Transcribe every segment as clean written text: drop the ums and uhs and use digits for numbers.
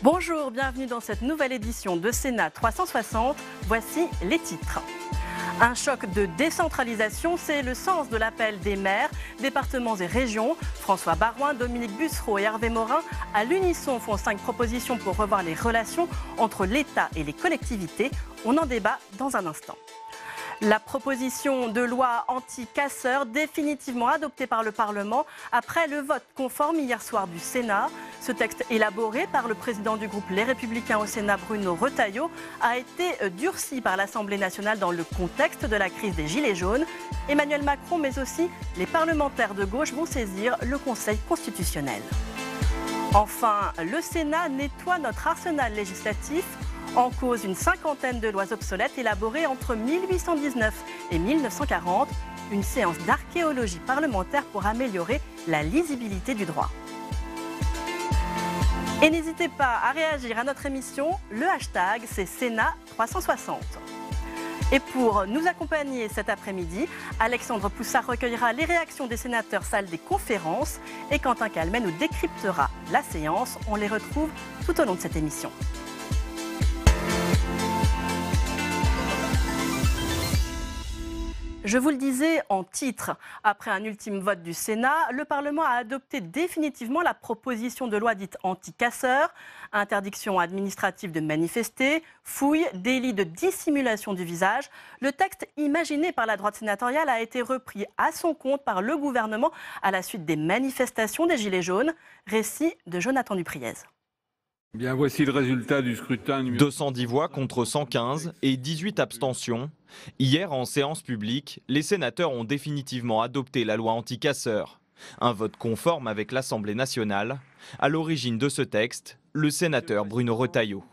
Bonjour, bienvenue dans cette nouvelle édition de Sénat 360. Voici les titres. Un choc de décentralisation, c'est le sens de l'appel des maires, départements et régions. François Baroin, Dominique Bussereau et Hervé Morin, à l'unisson, font 5 propositions pour revoir les relations entre l'État et les collectivités. On en débat dans un instant. La proposition de loi anti-casseurs définitivement adoptée par le Parlement après le vote conforme hier soir du Sénat. Ce texte élaboré par le président du groupe Les Républicains au Sénat, Bruno Retailleau, a été durci par l'Assemblée nationale dans le contexte de la crise des Gilets jaunes. Emmanuel Macron, mais aussi les parlementaires de gauche vont saisir le Conseil constitutionnel. Enfin, le Sénat nettoie notre arsenal législatif. En cause, une cinquantaine de lois obsolètes élaborées entre 1819 et 1940. Une séance d'archéologie parlementaire pour améliorer la lisibilité du droit. Et n'hésitez pas à réagir à notre émission. Le hashtag, c'est Sénat 360. Et pour nous accompagner cet après-midi, Alexandre Poussard recueillera les réactions des sénateurs salle des conférences et Quentin Calmet nous décryptera la séance. On les retrouve tout au long de cette émission. Je vous le disais en titre, après un ultime vote du Sénat, le Parlement a adopté définitivement la proposition de loi dite anti-casseurs, interdiction administrative de manifester, fouille, délit de dissimulation du visage. Le texte imaginé par la droite sénatoriale a été repris à son compte par le gouvernement à la suite des manifestations des Gilets jaunes. Récit de Jonathan Dupriez. Bien, voici le résultat du scrutin. 210 voix contre 115 et 18 abstentions. Hier, en séance publique, les sénateurs ont définitivement adopté la loi anti-casseurs. Un vote conforme avec l'Assemblée nationale. À l'origine de ce texte, le sénateur Bruno Retailleau.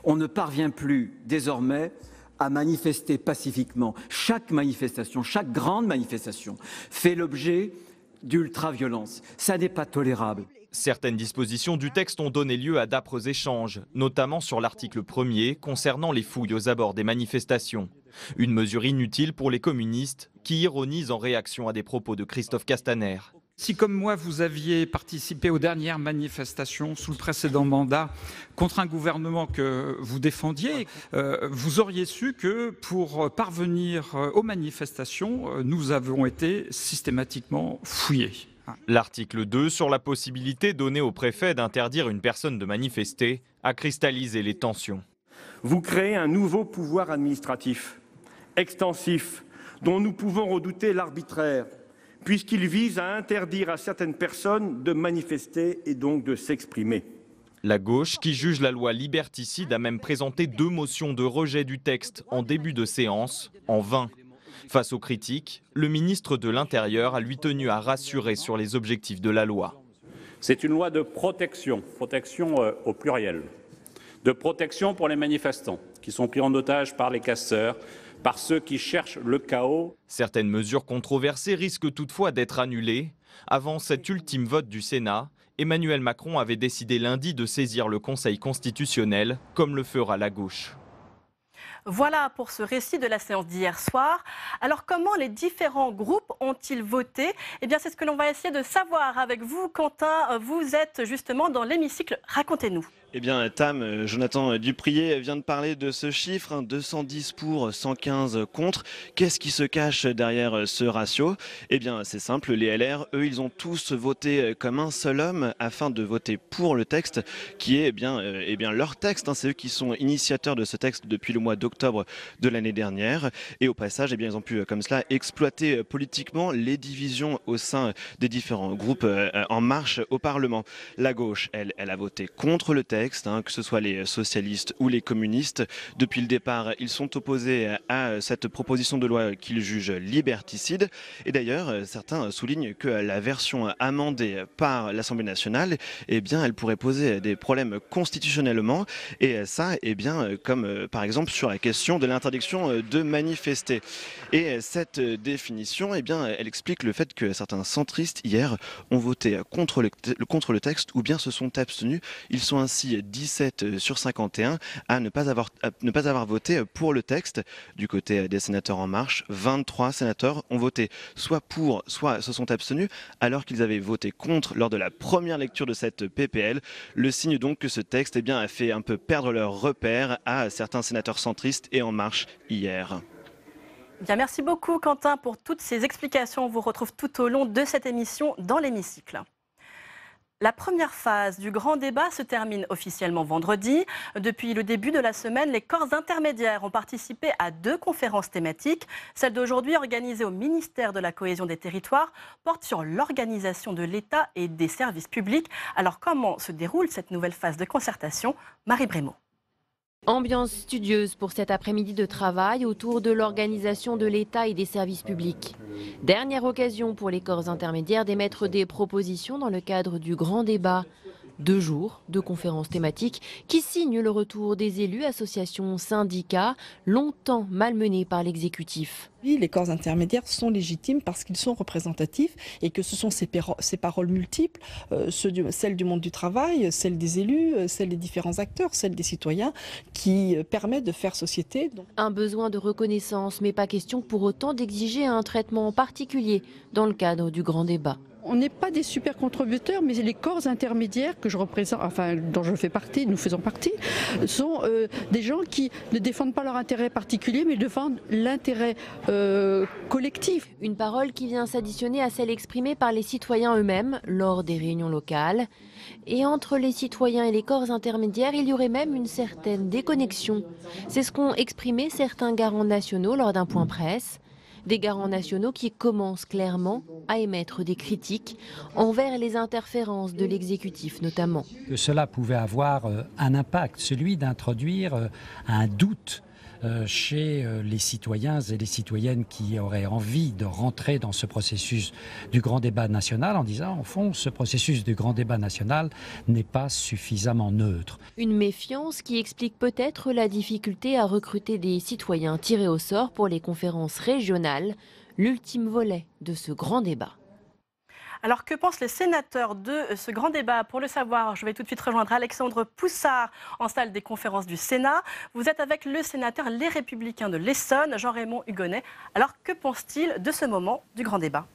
On ne parvient plus désormais à manifester pacifiquement. Chaque manifestation, chaque grande manifestation fait l'objet d'ultra-violence. Ça n'est pas tolérable. Certaines dispositions du texte ont donné lieu à d'âpres échanges, notamment sur l'article 1er concernant les fouilles aux abords des manifestations. Une mesure inutile pour les communistes qui ironisent en réaction à des propos de Christophe Castaner. Si comme moi vous aviez participé aux dernières manifestations sous le précédent mandat contre un gouvernement que vous défendiez, vous auriez su que pour parvenir aux manifestations, nous avons été systématiquement fouillés. L'article 2 sur la possibilité donnée au préfet d'interdire une personne de manifester a cristallisé les tensions. Vous créez un nouveau pouvoir administratif, extensif, dont nous pouvons redouter l'arbitraire, puisqu'il vise à interdire à certaines personnes de manifester et donc de s'exprimer. La gauche, qui juge la loi liberticide, a même présenté 2 motions de rejet du texte en début de séance, en vain. Face aux critiques, le ministre de l'Intérieur a lui tenu à rassurer sur les objectifs de la loi. C'est une loi de protection au pluriel, de protection pour les manifestants qui sont pris en otage par les casseurs, par ceux qui cherchent le chaos. Certaines mesures controversées risquent toutefois d'être annulées. Avant cet ultime vote du Sénat, Emmanuel Macron avait décidé lundi de saisir le Conseil constitutionnel, comme le fera la gauche. Voilà pour ce récit de la séance d'hier soir. Alors comment les différents groupes ont-ils voté? Eh bien c'est ce que l'on va essayer de savoir avec vous. Quentin, vous êtes justement dans l'hémicycle. Racontez-nous. Eh bien, Tam, Jonathan Dupriez vient de parler de ce chiffre, 210 pour, 115 contre. Qu'est-ce qui se cache derrière ce ratio? Eh bien, c'est simple, les LR, eux, ils ont tous voté comme un seul homme afin de voter pour le texte qui est leur texte. C'est eux qui sont initiateurs de ce texte depuis le mois d'octobre de l'année dernière. Et au passage, ils ont pu, comme cela, exploiter politiquement les divisions au sein des différents groupes en marche au Parlement. La gauche, elle a voté contre le texte. Que ce soit les socialistes ou les communistes. Depuis le départ, ils sont opposés à cette proposition de loi qu'ils jugent liberticide. Et d'ailleurs, certains soulignent que la version amendée par l'Assemblée nationale, elle pourrait poser des problèmes constitutionnellement. Et ça, comme par exemple sur la question de l'interdiction de manifester. Et cette définition, elle explique le fait que certains centristes hier ont voté contre le texte ou bien se sont abstenus. Ils sont ainsi aussi 17 sur 51 à ne pas avoir voté pour le texte. Du côté des sénateurs En Marche, 23 sénateurs ont voté soit pour, soit se sont abstenus, alors qu'ils avaient voté contre lors de la première lecture de cette PPL. Le signe donc que ce texte a fait un peu perdre leur repère à certains sénateurs centristes et En Marche hier. Bien, merci beaucoup Quentin pour toutes ces explications. On vous retrouve tout au long de cette émission dans l'hémicycle. La première phase du grand débat se termine officiellement vendredi. Depuis le début de la semaine, les corps intermédiaires ont participé à 2 conférences thématiques. Celle d'aujourd'hui, organisée au ministère de la Cohésion des Territoires, porte sur l'organisation de l'État et des services publics. Alors comment se déroule cette nouvelle phase de concertation? Marie Brémaud. Ambiance studieuse pour cet après-midi de travail autour de l'organisation de l'État et des services publics. Dernière occasion pour les corps intermédiaires d'émettre des propositions dans le cadre du grand débat. 2 jours de conférences thématiques qui signent le retour des élus, associations, syndicats, longtemps malmenés par l'exécutif. Les corps intermédiaires sont légitimes parce qu'ils sont représentatifs et que ce sont ces paroles multiples, celles du monde du travail, celles des élus, celles des différents acteurs, celles des citoyens, qui permettent de faire société. Un besoin de reconnaissance, mais pas question pour autant d'exiger un traitement particulier dans le cadre du grand débat. On n'est pas des super contributeurs, mais les corps intermédiaires que je représente, enfin dont je fais partie, nous faisons partie, sont des gens qui ne défendent pas leur intérêt particulier, mais défendent l'intérêt collectif. Une parole qui vient s'additionner à celle exprimée par les citoyens eux-mêmes lors des réunions locales. Et entre les citoyens et les corps intermédiaires, il y aurait même une certaine déconnexion. C'est ce qu'ont exprimé certains garants nationaux lors d'un point presse. Des garants nationaux qui commencent clairement à émettre des critiques envers les interférences de l'exécutif notamment. Que cela pouvait avoir un impact, celui d'introduire un doute chez les citoyens et les citoyennes qui auraient envie de rentrer dans ce processus du grand débat national en disant, au fond, ce processus du grand débat national n'est pas suffisamment neutre. Une méfiance qui explique peut-être la difficulté à recruter des citoyens tirés au sort pour les conférences régionales, l'ultime volet de ce grand débat. Alors, que pensent les sénateurs de ce grand débat? Pour le savoir, je vais tout de suite rejoindre Alexandre Poussard en salle des conférences du Sénat. Vous êtes avec le sénateur Les Républicains de l'Essonne, Jean-Raymond Hugonet. Alors, que pense-t-il de ce moment du grand débat?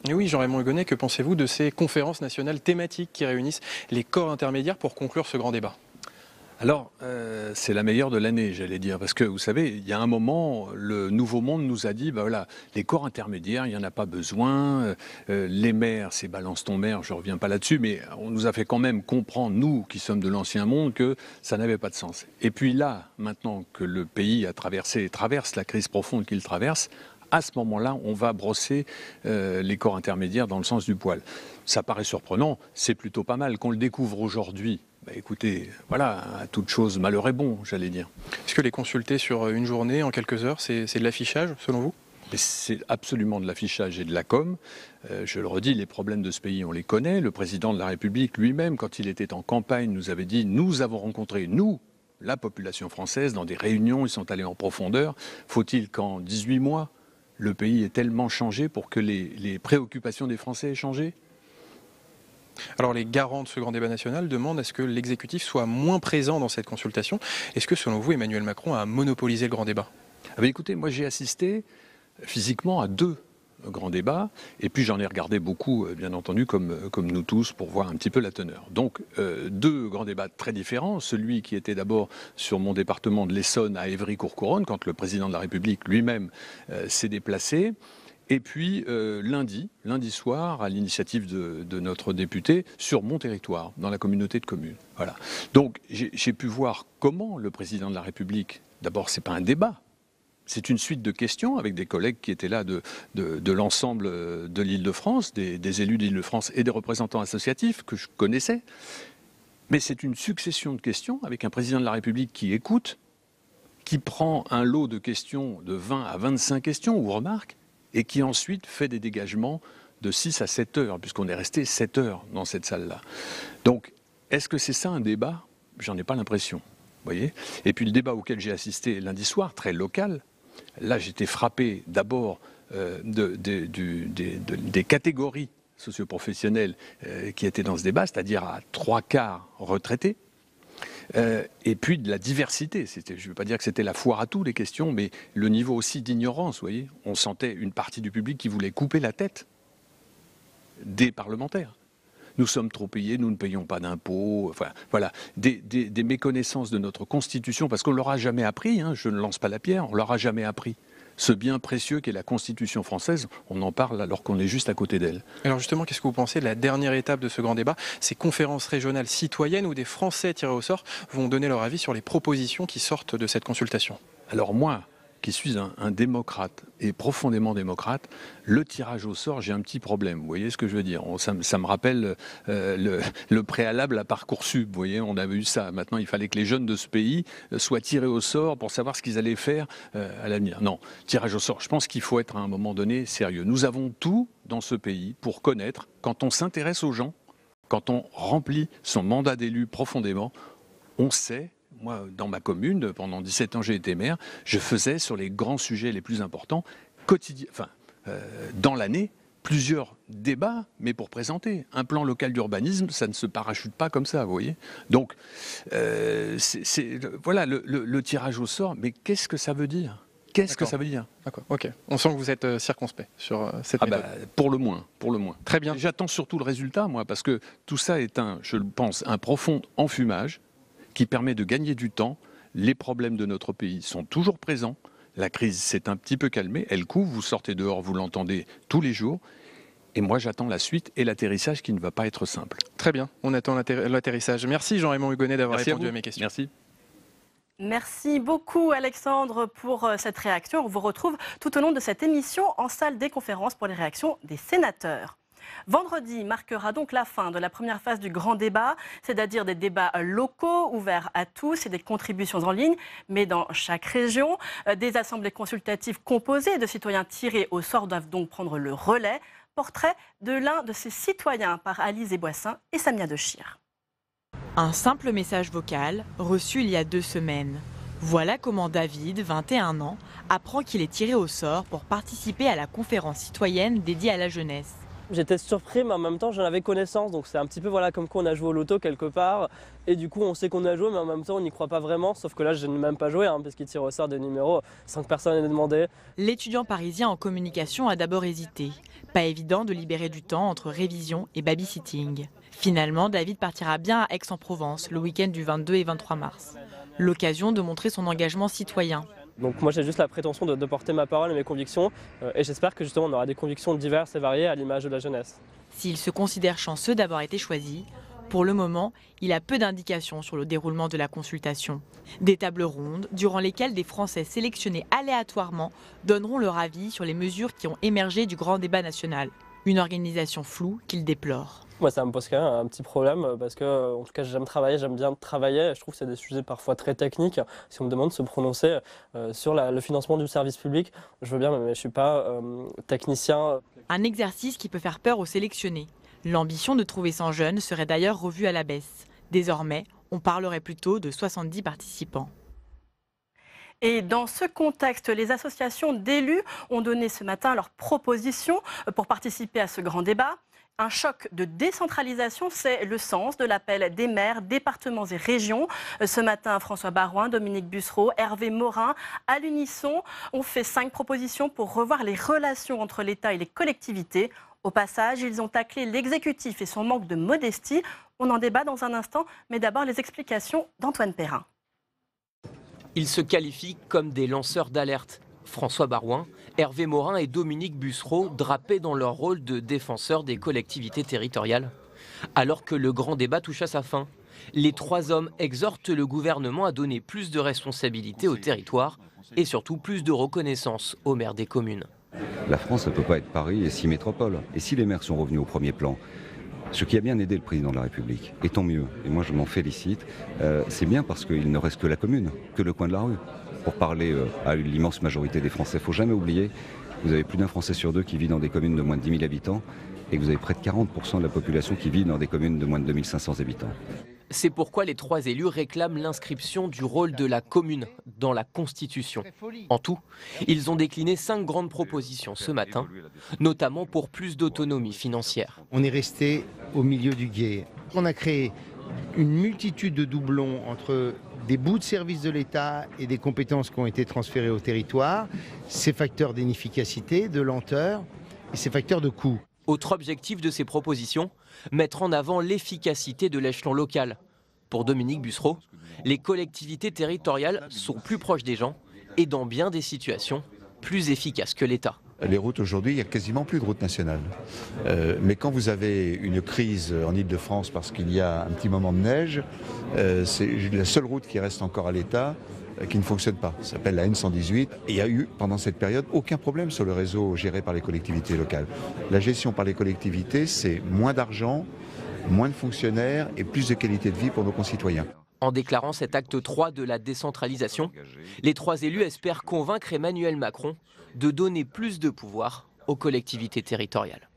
Et oui, Jean-Raymond Hugonet, que pensez-vous de ces conférences nationales thématiques qui réunissent les corps intermédiaires pour conclure ce grand débat? Alors, c'est la meilleure de l'année, j'allais dire, parce que vous savez, il y a un moment, le Nouveau Monde nous a dit, voilà, les corps intermédiaires, il n'y en a pas besoin, les maires, c'est balance ton maire, je ne reviens pas là-dessus, mais on nous a fait quand même comprendre, nous qui sommes de l'Ancien Monde, que ça n'avait pas de sens. Et puis là, maintenant que le pays traverse la crise profonde qu'il traverse, à ce moment-là, on va brosser les corps intermédiaires dans le sens du poil. Ça paraît surprenant, c'est plutôt pas mal qu'on le découvre aujourd'hui. Écoutez, voilà, à toute chose, malheur est bon, j'allais dire. Est-ce que les consulter sur une journée, en quelques heures, c'est de l'affichage, selon vous? C'est absolument de l'affichage et de la com. Je le redis, les problèmes de ce pays, on les connaît. Le président de la République lui-même, quand il était en campagne, nous avait dit « Nous avons rencontré, nous, la population française, dans des réunions, ils sont allés en profondeur. Faut-il qu'en 18 mois, le pays ait tellement changé pour que les préoccupations des Français aient changé ?» Alors les garants de ce grand débat national demandent à ce que l'exécutif soit moins présent dans cette consultation. Est-ce que selon vous, Emmanuel Macron a monopolisé le grand débat? Écoutez, moi j'ai assisté physiquement à 2 grands débats et puis j'en ai regardé beaucoup, bien entendu, comme nous tous, pour voir un petit peu la teneur. Donc 2 grands débats très différents. Celui qui était d'abord sur mon département de l'Essonne à Évry-Courcouronne, quand le président de la République lui-même s'est déplacé. Et puis lundi soir, à l'initiative de notre député, sur mon territoire, dans la communauté de communes. Voilà. Donc j'ai pu voir comment le président de la République, d'abord c'est pas un débat, c'est une suite de questions avec des collègues qui étaient là de l'ensemble de l'Île-de-France, des élus d'Île-de-France et des représentants associatifs que je connaissais. Mais c'est une succession de questions avec un président de la République qui écoute, qui prend un lot de questions de 20 à 25 questions ou remarques, et qui ensuite fait des dégagements de 6 à 7 heures, puisqu'on est resté 7 heures dans cette salle-là. Donc, est-ce que c'est ça un débat? J'en ai pas l'impression, voyez. Et puis le débat auquel j'ai assisté lundi soir, très local, là j'étais frappé d'abord des catégories socioprofessionnelles qui étaient dans ce débat, c'est-à-dire à 3/4 retraités, Et puis de la diversité. Je ne veux pas dire que c'était la foire à tout les questions, mais le niveau aussi d'ignorance, vous voyez. On sentait une partie du public qui voulait couper la tête des parlementaires. Nous sommes trop payés, nous ne payons pas d'impôts, enfin voilà, des méconnaissances de notre Constitution, parce qu'on ne leur a jamais appris, hein, je ne lance pas la pierre, on ne leur a jamais appris. Ce bien précieux qu'est la Constitution française, on en parle alors qu'on est juste à côté d'elle. Alors justement, qu'est-ce que vous pensez de la dernière étape de ce grand débat, ces conférences régionales citoyennes où des Français tirés au sort vont donner leur avis sur les propositions qui sortent de cette consultation? Alors moi, qui suis un démocrate et profondément démocrate, le tirage au sort, j'ai un petit problème. Vous voyez ce que je veux dire? Ça me rappelle le préalable à Parcoursup. Vous voyez, on avait eu ça. Maintenant, il fallait que les jeunes de ce pays soient tirés au sort pour savoir ce qu'ils allaient faire à l'avenir. Non, tirage au sort, je pense qu'il faut être à un moment donné sérieux. Nous avons tout dans ce pays pour connaître, quand on s'intéresse aux gens, quand on remplit son mandat d'élu profondément, on sait. Moi, dans ma commune, pendant 17 ans, j'ai été maire, je faisais sur les grands sujets les plus importants, dans l'année, plusieurs débats, mais pour présenter. Un plan local d'urbanisme, ça ne se parachute pas comme ça, vous voyez. Donc, voilà, le tirage au sort, mais qu'est-ce que ça veut dire? Qu'est-ce que ça veut dire? D'accord, ok. On sent que vous êtes circonspect sur cette méthode. Pour le moins, pour le moins. Très bien. J'attends surtout le résultat, moi, parce que tout ça est je pense, un profond enfumage qui permet de gagner du temps. Les problèmes de notre pays sont toujours présents. La crise s'est un petit peu calmée. Elle couvre, vous sortez dehors, vous l'entendez tous les jours. Et moi, j'attends la suite et l'atterrissage qui ne va pas être simple. Très bien, on attend l'atterrissage. Merci Jean-Raymond Hugonet d'avoir répondu à mes questions. Merci. Merci beaucoup Alexandre pour cette réaction. On vous retrouve tout au long de cette émission en salle des conférences pour les réactions des sénateurs. Vendredi marquera donc la fin de la première phase du grand débat, c'est-à-dire des débats locaux ouverts à tous et des contributions en ligne, mais dans chaque région. Des assemblées consultatives composées de citoyens tirés au sort doivent donc prendre le relais. Portrait de l'un de ces citoyens par Alice Boissin et Samia Dechir. Un simple message vocal reçu il y a 2 semaines. Voilà comment David, 21 ans, apprend qu'il est tiré au sort pour participer à la conférence citoyenne dédiée à la jeunesse. J'étais surpris, mais en même temps j'en avais connaissance, donc c'est un petit peu comme quoi on a joué au loto quelque part, et du coup on sait qu'on a joué, mais en même temps on n'y croit pas vraiment, sauf que là je n'ai même pas joué, parce qu'il tire au sort des numéros sans que personne n'ait demandé. L'étudiant parisien en communication a d'abord hésité. Pas évident de libérer du temps entre révision et babysitting. Finalement, David partira bien à Aix-en-Provence le week-end du 22 et 23 mars. L'occasion de montrer son engagement citoyen. Donc moi j'ai juste la prétention de porter ma parole et mes convictions et j'espère que justement on aura des convictions diverses et variées à l'image de la jeunesse. S'il se considère chanceux d'avoir été choisi, pour le moment, il a peu d'indications sur le déroulement de la consultation. Des tables rondes durant lesquelles des Français sélectionnés aléatoirement donneront leur avis sur les mesures qui ont émergé du grand débat national. Une organisation floue qu'il déplore. Moi ça me pose quand même un petit problème parce que en tout cas j'aime travailler, j'aime bien travailler. Je trouve que c'est des sujets parfois très techniques. Si on me demande de se prononcer sur le financement du service public, je veux bien, mais je ne suis pas technicien. Un exercice qui peut faire peur aux sélectionnés. L'ambition de trouver 100 jeunes serait d'ailleurs revue à la baisse. Désormais, on parlerait plutôt de 70 participants. Et dans ce contexte, les associations d'élus ont donné ce matin leurs propositions pour participer à ce grand débat. Un choc de décentralisation, c'est le sens de l'appel des maires, départements et régions. Ce matin, François Baroin, Dominique Bussereau, Hervé Morin, à l'unisson, ont fait 5 propositions pour revoir les relations entre l'État et les collectivités. Au passage, ils ont taclé l'exécutif et son manque de modestie. On en débat dans un instant, mais d'abord les explications d'Antoine Perrin. Ils se qualifient comme des lanceurs d'alerte. François Baroin, Hervé Morin et Dominique Bussereau drapés dans leur rôle de défenseurs des collectivités territoriales. Alors que le grand débat touche à sa fin, les 3 hommes exhortent le gouvernement à donner plus de responsabilités au territoire et surtout plus de reconnaissance aux maires des communes. La France ne peut pas être Paris et 6 métropoles. Et si les maires sont revenus au premier plan, ce qui a bien aidé le président de la République, et tant mieux, et moi je m'en félicite, c'est bien parce qu'il ne reste que la commune, que le coin de la rue. Pour parler à l'immense majorité des Français, il ne faut jamais oublier, vous avez plus d'un Français sur 2 qui vit dans des communes de moins de 10 000 habitants, et vous avez près de 40% de la population qui vit dans des communes de moins de 2500 habitants. C'est pourquoi les 3 élus réclament l'inscription du rôle de la commune dans la Constitution. En tout, ils ont décliné 5 grandes propositions ce matin, notamment pour plus d'autonomie financière. On est resté au milieu du gué. On a créé une multitude de doublons entre des bouts de services de l'État et des compétences qui ont été transférées au territoire. C'est facteur d'inefficacité, de lenteur et c'est facteur de coût. Autre objectif de ces propositions, mettre en avant l'efficacité de l'échelon local. Pour Dominique Bussereau, les collectivités territoriales sont plus proches des gens et dans bien des situations, plus efficaces que l'État. Les routes aujourd'hui, il n'y a quasiment plus de routes nationales. Mais quand vous avez une crise en Ile-de-France parce qu'il y a un petit moment de neige, c'est la seule route qui reste encore à l'État qui ne fonctionne pas. Ça s'appelle la N118. Et il y a eu, pendant cette période, aucun problème sur le réseau géré par les collectivités locales. La gestion par les collectivités, c'est moins d'argent, moins de fonctionnaires et plus de qualité de vie pour nos concitoyens. En déclarant cet acte 3 de la décentralisation, les 3 élus espèrent convaincre Emmanuel Macron de donner plus de pouvoir aux collectivités territoriales.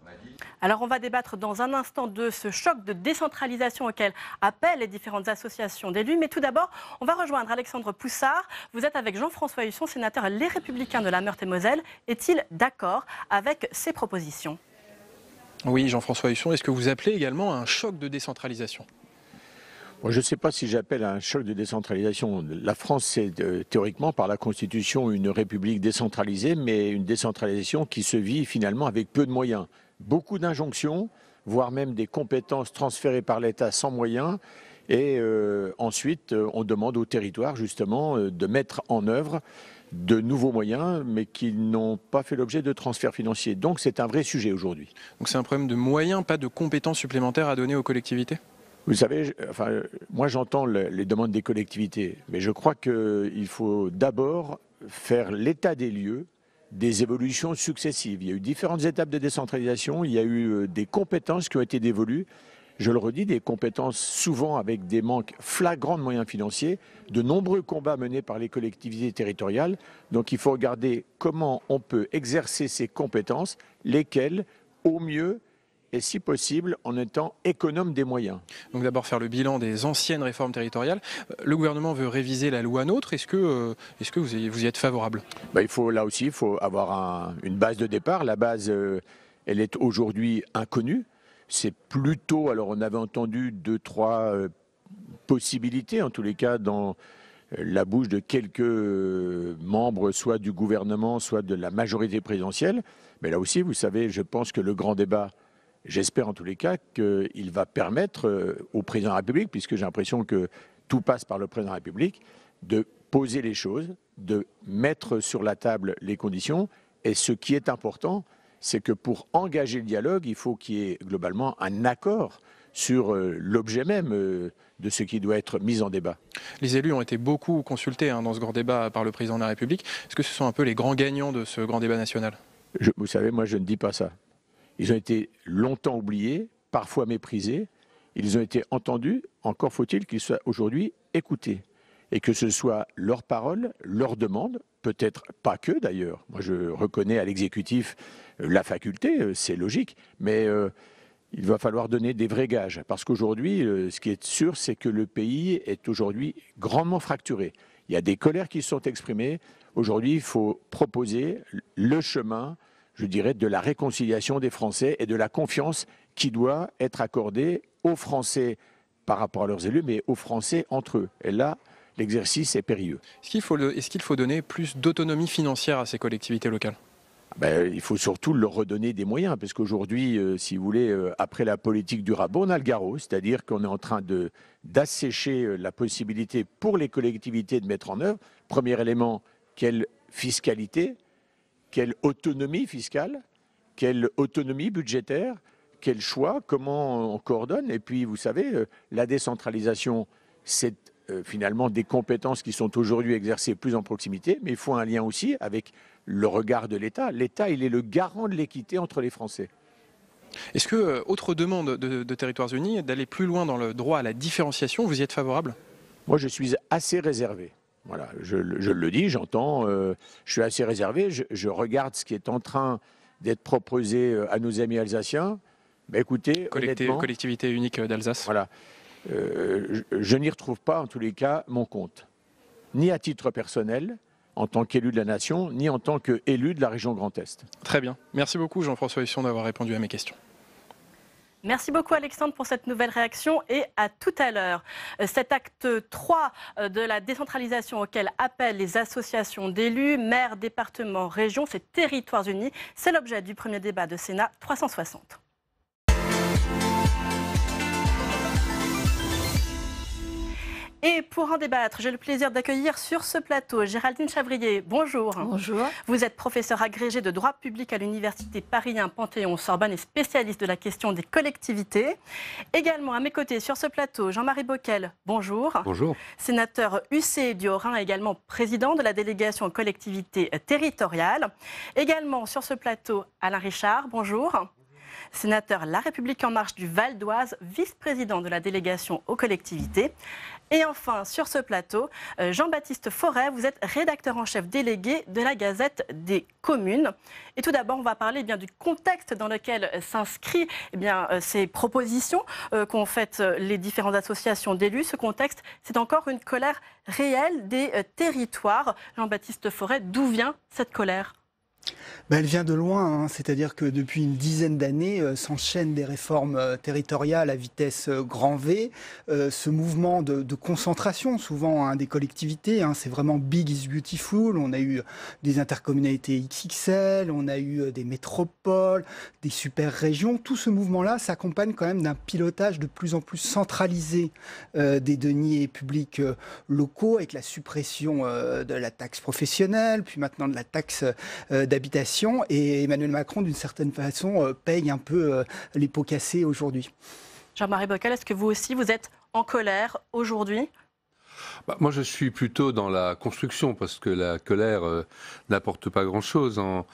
Alors on va débattre dans un instant de ce choc de décentralisation auquel appellent les différentes associations d'élus. Mais tout d'abord, on va rejoindre Alexandre Poussard. Vous êtes avec Jean-François Husson, sénateur Les Républicains de la Meurthe-et-Moselle. Est-il d'accord avec ces propositions ? Oui, Jean-François Husson, est-ce que vous appelez également un choc de décentralisation ? Je ne sais pas si j'appelle un choc de décentralisation. La France, c'est théoriquement par la Constitution une république décentralisée, mais une décentralisation qui se vit finalement avec peu de moyens. Beaucoup d'injonctions, voire même des compétences transférées par l'État sans moyens. Et ensuite, on demande aux territoires justement de mettre en œuvre de nouveaux moyens, mais qui n'ont pas fait l'objet de transferts financiers. Donc c'est un vrai sujet aujourd'hui. Donc c'est un problème de moyens, pas de compétences supplémentaires à donner aux collectivités ? Vous savez, moi j'entends les demandes des collectivités, mais je crois qu'il faut d'abord faire l'état des lieux des évolutions successives. Il y a eu différentes étapes de décentralisation, il y a eu des compétences qui ont été dévolues. Je le redis, des compétences souvent avec des manques flagrants de moyens financiers, de nombreux combats menés par les collectivités territoriales. Donc il faut regarder comment on peut exercer ces compétences, lesquelles, au mieux, et si possible en étant économe des moyens. Donc d'abord faire le bilan des anciennes réformes territoriales. Le gouvernement veut réviser la loi NOTRe. Est-ce que vous y êtes favorable ? Là aussi, il faut avoir une base de départ. La base, elle est aujourd'hui inconnue. C'est plutôt, alors on avait entendu 2-3 possibilités, en tous les cas dans la bouche de quelques membres, soit du gouvernement, soit de la majorité présidentielle. Mais là aussi, vous savez, je pense que le grand débat, j'espère en tous les cas qu'il va permettre au président de la République, puisque j'ai l'impression que tout passe par le président de la République, de poser les choses, de mettre sur la table les conditions. Et ce qui est important, c'est que pour engager le dialogue, il faut qu'il y ait globalement un accord sur l'objet même de ce qui doit être mis en débat. Les élus ont été beaucoup consultés dans ce grand débat par le président de la République. Est-ce que ce sont un peu les grands gagnants de ce grand débat national ? Vous savez, moi je ne dis pas ça. Ils ont été longtemps oubliés, parfois méprisés. Ils ont été entendus, encore faut-il qu'ils soient aujourd'hui écoutés. Et que ce soit leurs paroles, leurs demandes, peut-être pas que d'ailleurs. Moi je reconnais à l'exécutif la faculté, c'est logique, mais il va falloir donner des vrais gages. Parce qu'aujourd'hui, ce qui est sûr, c'est que le pays est aujourd'hui grandement fracturé. Il y a des colères qui sont exprimées. Aujourd'hui, il faut proposer le chemin, je dirais, de la réconciliation des Français et de la confiance qui doit être accordée aux Français par rapport à leurs élus, mais aux Français entre eux. Et là, l'exercice est périlleux. Est-ce qu'il faut donner plus d'autonomie financière à ces collectivités locales ? Il faut surtout leur redonner des moyens, parce qu'aujourd'hui, si vous voulez, après la politique du rabot, on a le garrot, c'est-à-dire qu'on est en train d'assécher la possibilité pour les collectivités de mettre en œuvre. Premier élément, quelle fiscalité, quelle autonomie fiscale, quelle autonomie budgétaire, quel choix, comment on coordonne. Et puis, vous savez, la décentralisation, c'est finalement des compétences qui sont aujourd'hui exercées plus en proximité, mais il faut un lien aussi avec le regard de l'État. L'État, il est le garant de l'équité entre les Français. Est-ce que, autre demande de Territoires Unis, d'aller plus loin dans le droit à la différenciation, vous y êtes favorable ? Moi, je suis assez réservé. Voilà, je le dis, j'entends, je suis assez réservé. Je regarde ce qui est en train d'être proposé à nos amis alsaciens. Écoutez, collectivité unique d'Alsace. Voilà. Je n'y retrouve pas, en tous les cas, mon compte. Ni à titre personnel, en tant qu'élu de la nation, ni en tant qu'élu de la région Grand Est. Très bien. Merci beaucoup Jean-François Husson d'avoir répondu à mes questions. Merci beaucoup Alexandre pour cette nouvelle réaction et à tout à l'heure. Cet acte 3 de la décentralisation auquel appellent les associations d'élus, maires, départements, régions, c'est Territoires Unis. C'est l'objet du premier débat de Sénat 360. Et pour en débattre, j'ai le plaisir d'accueillir sur ce plateau Géraldine Chavrier. Bonjour. Bonjour. Vous êtes professeure agrégée de droit public à l'Université Paris 1 Panthéon-Sorbonne et spécialiste de la question des collectivités. Également à mes côtés sur ce plateau, Jean-Marie Bockel. Bonjour. Bonjour. Sénateur UC du Haut-Rhin, également président de la délégation aux collectivités territoriales. Également sur ce plateau, Alain Richard. Bonjour. Sénateur La République En Marche du Val d'Oise, vice-président de la délégation aux collectivités. Et enfin, sur ce plateau, Jean-Baptiste Forêt, vous êtes rédacteur en chef délégué de la Gazette des communes. Et tout d'abord, on va parler du contexte dans lequel s'inscrivent ces propositions qu'ont faites les différentes associations d'élus. Ce contexte, c'est encore une colère réelle des territoires. Jean-Baptiste Forêt, d'où vient cette colère ? Elle vient de loin, c'est-à-dire que depuis une dizaine d'années s'enchaînent des réformes territoriales à vitesse grand V. Ce mouvement de concentration, souvent des collectivités, c'est vraiment big is beautiful. On a eu des intercommunalités XXL, on a eu des métropoles, des super régions. Tout ce mouvement-là s'accompagne quand même d'un pilotage de plus en plus centralisé des deniers publics locaux, avec la suppression de la taxe professionnelle, puis maintenant de la taxe d'habitation, et Emmanuel Macron, d'une certaine façon, paye un peu les pots cassés aujourd'hui. Jean-Marie Bockel, est-ce que vous aussi, vous êtes en colère aujourd'hui ? Moi, je suis plutôt dans la construction, parce que la colère n'apporte pas grand-chose. En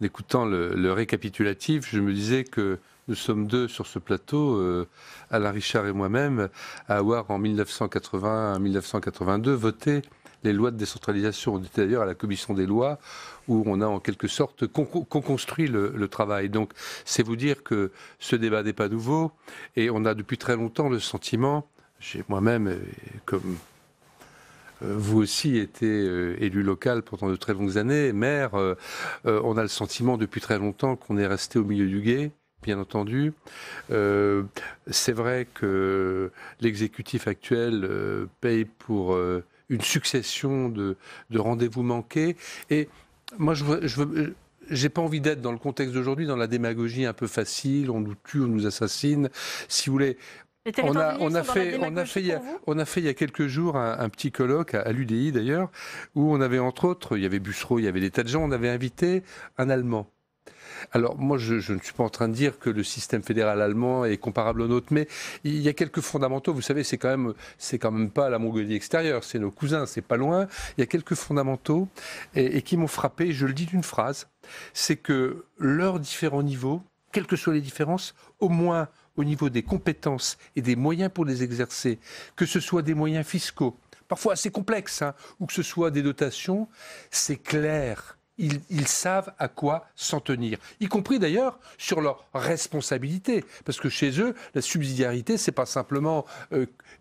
écoutant le récapitulatif, je me disais que nous sommes deux sur ce plateau, Alain Richard et moi-même, à avoir en 1980-1982 voté les lois de décentralisation. On était d'ailleurs à la commission des lois où on a en quelque sorte construit le travail. Donc c'est vous dire que ce débat n'est pas nouveau et on a depuis très longtemps le sentiment, j'ai moi-même, comme vous aussi été élu local pendant de très longues années, maire, on a le sentiment depuis très longtemps qu'on est resté au milieu du gué. Bien entendu, c'est vrai que l'exécutif actuel paye pour une succession de rendez-vous manqués. Et moi, je n'ai pas envie d'être dans le contexte d'aujourd'hui, dans la démagogie un peu facile, on nous tue, on nous assassine. Si vous voulez, on a fait il y a quelques jours un petit colloque à l'UDI d'ailleurs, où on avait entre autres, il y avait Bussereau, il y avait des tas de gens, on avait invité un Allemand. Alors moi, je ne suis pas en train de dire que le système fédéral allemand est comparable au nôtre, mais il y a quelques fondamentaux. Vous savez, c'est quand même pas la Mongolie extérieure, c'est nos cousins, c'est pas loin. Il y a quelques fondamentaux et qui m'ont frappé. Je le dis d'une phrase, c'est que leurs différents niveaux, quelles que soient les différences, au moins au niveau des compétences et des moyens pour les exercer, que ce soit des moyens fiscaux, parfois assez complexes, ou que ce soit des dotations, c'est clair. Ils savent à quoi s'en tenir, y compris d'ailleurs sur leurs responsabilités. Parce que chez eux, la subsidiarité, c'est pas simplement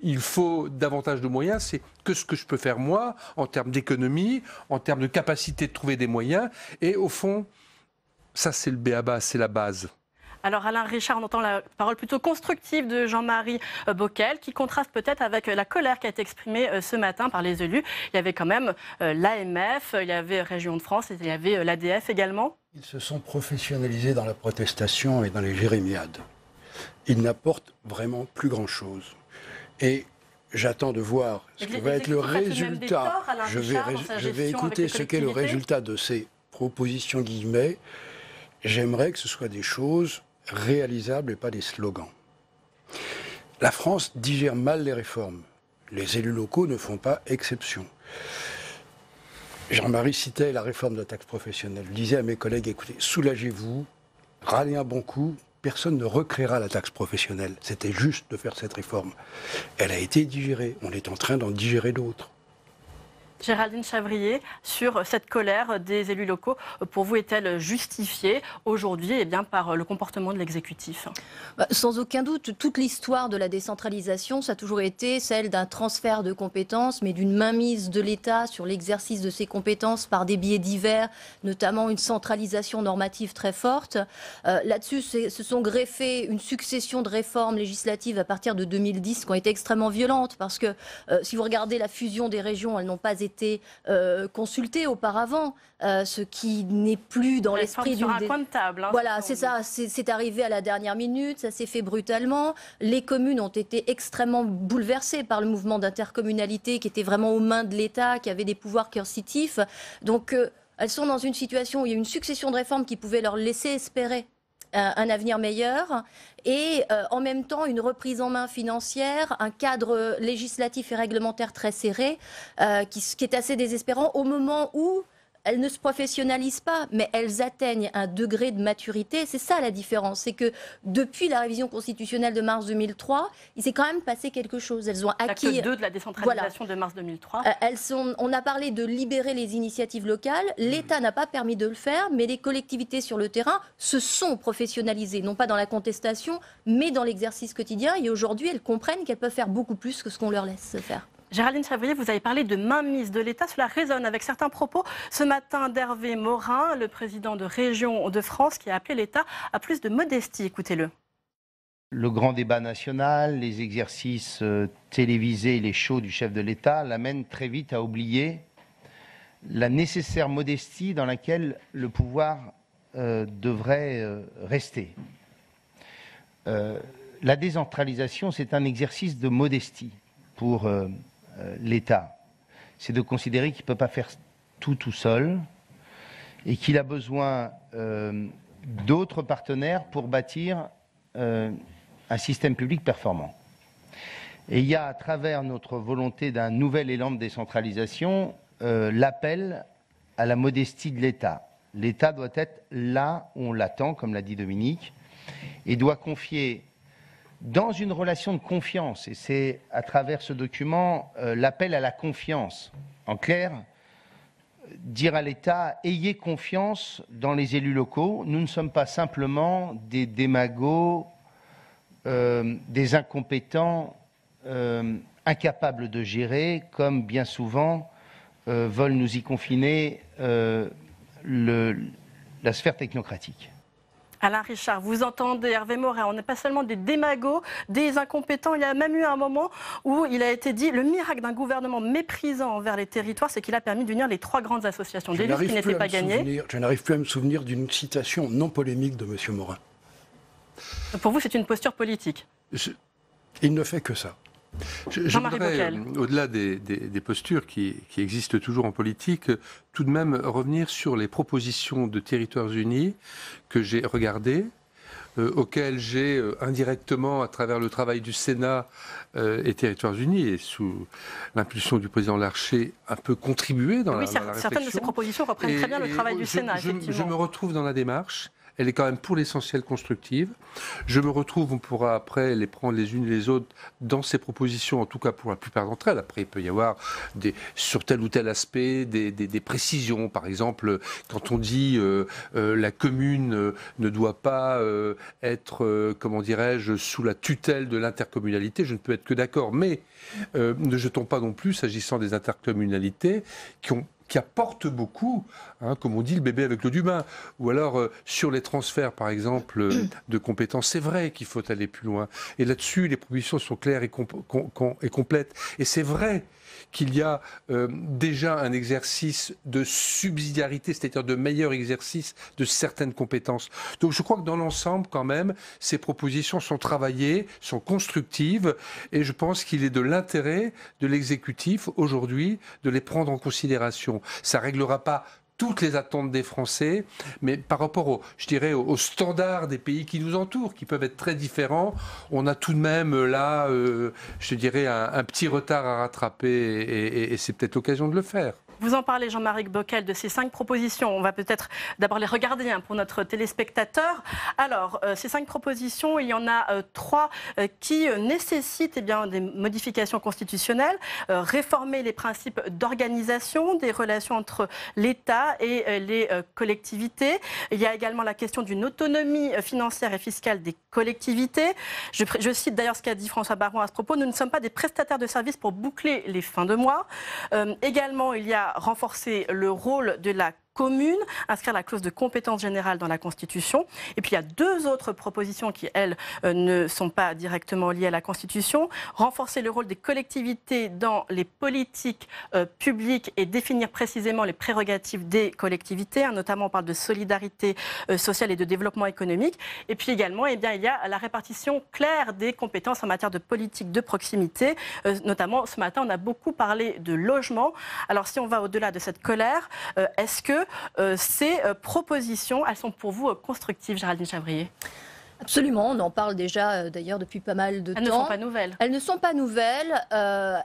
il faut davantage de moyens, c'est que ce que je peux faire moi, en termes d'économie, en termes de capacité de trouver des moyens. Et au fond, ça c'est le b.a.-ba, c'est la base. Alors Alain Richard, on entend la parole plutôt constructive de Jean-Marie Bockel, qui contraste peut-être avec la colère qui a été exprimée ce matin par les élus. Il y avait quand même l'AMF, il y avait Région de France et il y avait l'ADF également. Ils se sont professionnalisés dans la protestation et dans les jérémiades. Ils n'apportent vraiment plus grand-chose. Et j'attends de voir ce que va être le résultat. Je vais écouter ce qu'est le résultat de ces propositions guillemets. J'aimerais que ce soit des choses réalisables et pas des slogans. La France digère mal les réformes. Les élus locaux ne font pas exception. Jean-Marie citait la réforme de la taxe professionnelle. Je disais à mes collègues, écoutez, soulagez-vous, râlez un bon coup, personne ne recréera la taxe professionnelle. C'était juste de faire cette réforme. Elle a été digérée, on est en train d'en digérer d'autres. Géraldine Chavrier, sur cette colère des élus locaux, pour vous, est-elle justifiée aujourd'hui par le comportement de l'exécutif? Sans aucun doute, toute l'histoire de la décentralisation, ça a toujours été celle d'un transfert de compétences, mais d'une mainmise de l'État sur l'exercice de ses compétences par des biais divers, notamment une centralisation normative très forte. Là-dessus, se sont greffées une succession de réformes législatives à partir de 2010 qui ont été extrêmement violentes, parce que si vous regardez la fusion des régions, elles n'ont pas été consultées auparavant, ce qui n'est plus dans l'esprit sur un coin de table. Voilà, c'est ça, c'est arrivé à la dernière minute, ça s'est fait brutalement. Les communes ont été extrêmement bouleversées par le mouvement d'intercommunalité qui était vraiment aux mains de l'État, qui avait des pouvoirs coercitifs. Donc elles sont dans une situation où il y a une succession de réformes qui pouvaient leur laisser espérer un avenir meilleur et en même temps une reprise en main financière, un cadre législatif et réglementaire très serré qui est assez désespérant au moment où elles ne se professionnalisent pas, mais elles atteignent un degré de maturité. C'est ça la différence. C'est que depuis la révision constitutionnelle de mars 2003, il s'est quand même passé quelque chose. Elles ont acquis... Acte 2 de la décentralisation de mars 2003. On a parlé de libérer les initiatives locales. L'État n'a pas permis de le faire, mais les collectivités sur le terrain se sont professionnalisées, non pas dans la contestation, mais dans l'exercice quotidien. Et aujourd'hui, elles comprennent qu'elles peuvent faire beaucoup plus que ce qu'on leur laisse faire. Géraldine Chavrier, vous avez parlé de mainmise de l'État. Cela résonne avec certains propos ce matin d'Hervé Morin, le président de Régions de France, qui a appelé l'État à plus de modestie. Écoutez-le. Le grand débat national, les exercices télévisés, les shows du chef de l'État l'amènent très vite à oublier la nécessaire modestie dans laquelle le pouvoir devrait rester. La décentralisation, c'est un exercice de modestie pour l'État. C'est de considérer qu'il ne peut pas faire tout seul et qu'il a besoin d'autres partenaires pour bâtir un système public performant. Et il y a à travers notre volonté d'un nouvel élan de décentralisation l'appel à la modestie de l'État. L'État doit être là où on l'attend, comme l'a dit Dominique, et doit confier dans une relation de confiance, et c'est à travers ce document l'appel à la confiance. En clair, dire à l'État, ayez confiance dans les élus locaux, nous ne sommes pas simplement des démagos, des incompétents, incapables de gérer, comme bien souvent veulent nous y confiner la sphère technocratique. Alain Richard, vous entendez Hervé Morin, on n'est pas seulement des démagos, des incompétents. Il y a même eu un moment où il a été dit le miracle d'un gouvernement méprisant envers les territoires, c'est qu'il a permis d'unir les trois grandes associations d'élus qui n'étaient pas gagnées. Je n'arrive plus à me souvenir d'une citation non polémique de M. Morin. Pour vous, c'est une posture politique? Il ne fait que ça. Je voudrais, au-delà des postures qui existent toujours en politique, tout de même revenir sur les propositions de Territoires Unis que j'ai regardées, auxquelles j'ai indirectement, à travers le travail du Sénat et Territoires Unis, et sous l'impulsion du président Larcher, un peu contribué dans la réflexion. Certaines de ces propositions reprennent très bien le travail du Sénat, effectivement. Je me retrouve dans la démarche. Elle est quand même pour l'essentiel constructive. Je me retrouve, on pourra après les prendre les unes et les autres dans ces propositions, en tout cas pour la plupart d'entre elles. Après, il peut y avoir sur tel ou tel aspect des précisions. Par exemple, quand on dit la commune ne doit pas être, comment dirais-je, sous la tutelle de l'intercommunalité, je ne peux être que d'accord. Mais ne jetons pas non plus, s'agissant des intercommunalités, qui apporte beaucoup, comme on dit, le bébé avec l'eau du bain. Ou alors, sur les transferts, par exemple, de compétences, c'est vrai qu'il faut aller plus loin. Et là-dessus, les propositions sont claires et complètes. Et c'est vrai qu'il y a déjà un exercice de subsidiarité, c'est-à-dire de meilleur exercice de certaines compétences. Donc je crois que dans l'ensemble, quand même, ces propositions sont travaillées, sont constructives, et je pense qu'il est de l'intérêt de l'exécutif, aujourd'hui, de les prendre en considération. Ça ne réglera pas toutes les attentes des Français, mais par rapport aux standards des pays qui nous entourent, qui peuvent être très différents, on a tout de même là, un petit retard à rattraper, et c'est peut-être l'occasion de le faire. Vous en parlez, Jean-Marie Bockel, de ces 5 propositions. On va peut-être d'abord les regarder pour notre téléspectateur. Alors, ces 5 propositions, il y en a 3 qui nécessitent des modifications constitutionnelles, réformer les principes d'organisation des relations entre l'État et les collectivités. Il y a également la question d'une autonomie financière et fiscale des collectivités. Je cite d'ailleurs ce qu'a dit François Baroin à ce propos, nous ne sommes pas des prestataires de services pour boucler les fins de mois. Également, il y a renforcer le rôle de la commune, inscrire la clause de compétence générale dans la Constitution. Et puis il y a 2 autres propositions qui, elles, ne sont pas directement liées à la Constitution. Renforcer le rôle des collectivités dans les politiques publiques et définir précisément les prérogatives des collectivités. Notamment, on parle de solidarité sociale et de développement économique. Et puis également, il y a la répartition claire des compétences en matière de politique de proximité. Notamment, ce matin, on a beaucoup parlé de logement. Alors, si on va au-delà de cette colère, est-ce que ces propositions, elles sont pour vous constructives, Géraldine Chavrier? Absolument, on en parle déjà d'ailleurs depuis pas mal de temps. Elles ne sont pas nouvelles. Elles ne sont pas nouvelles,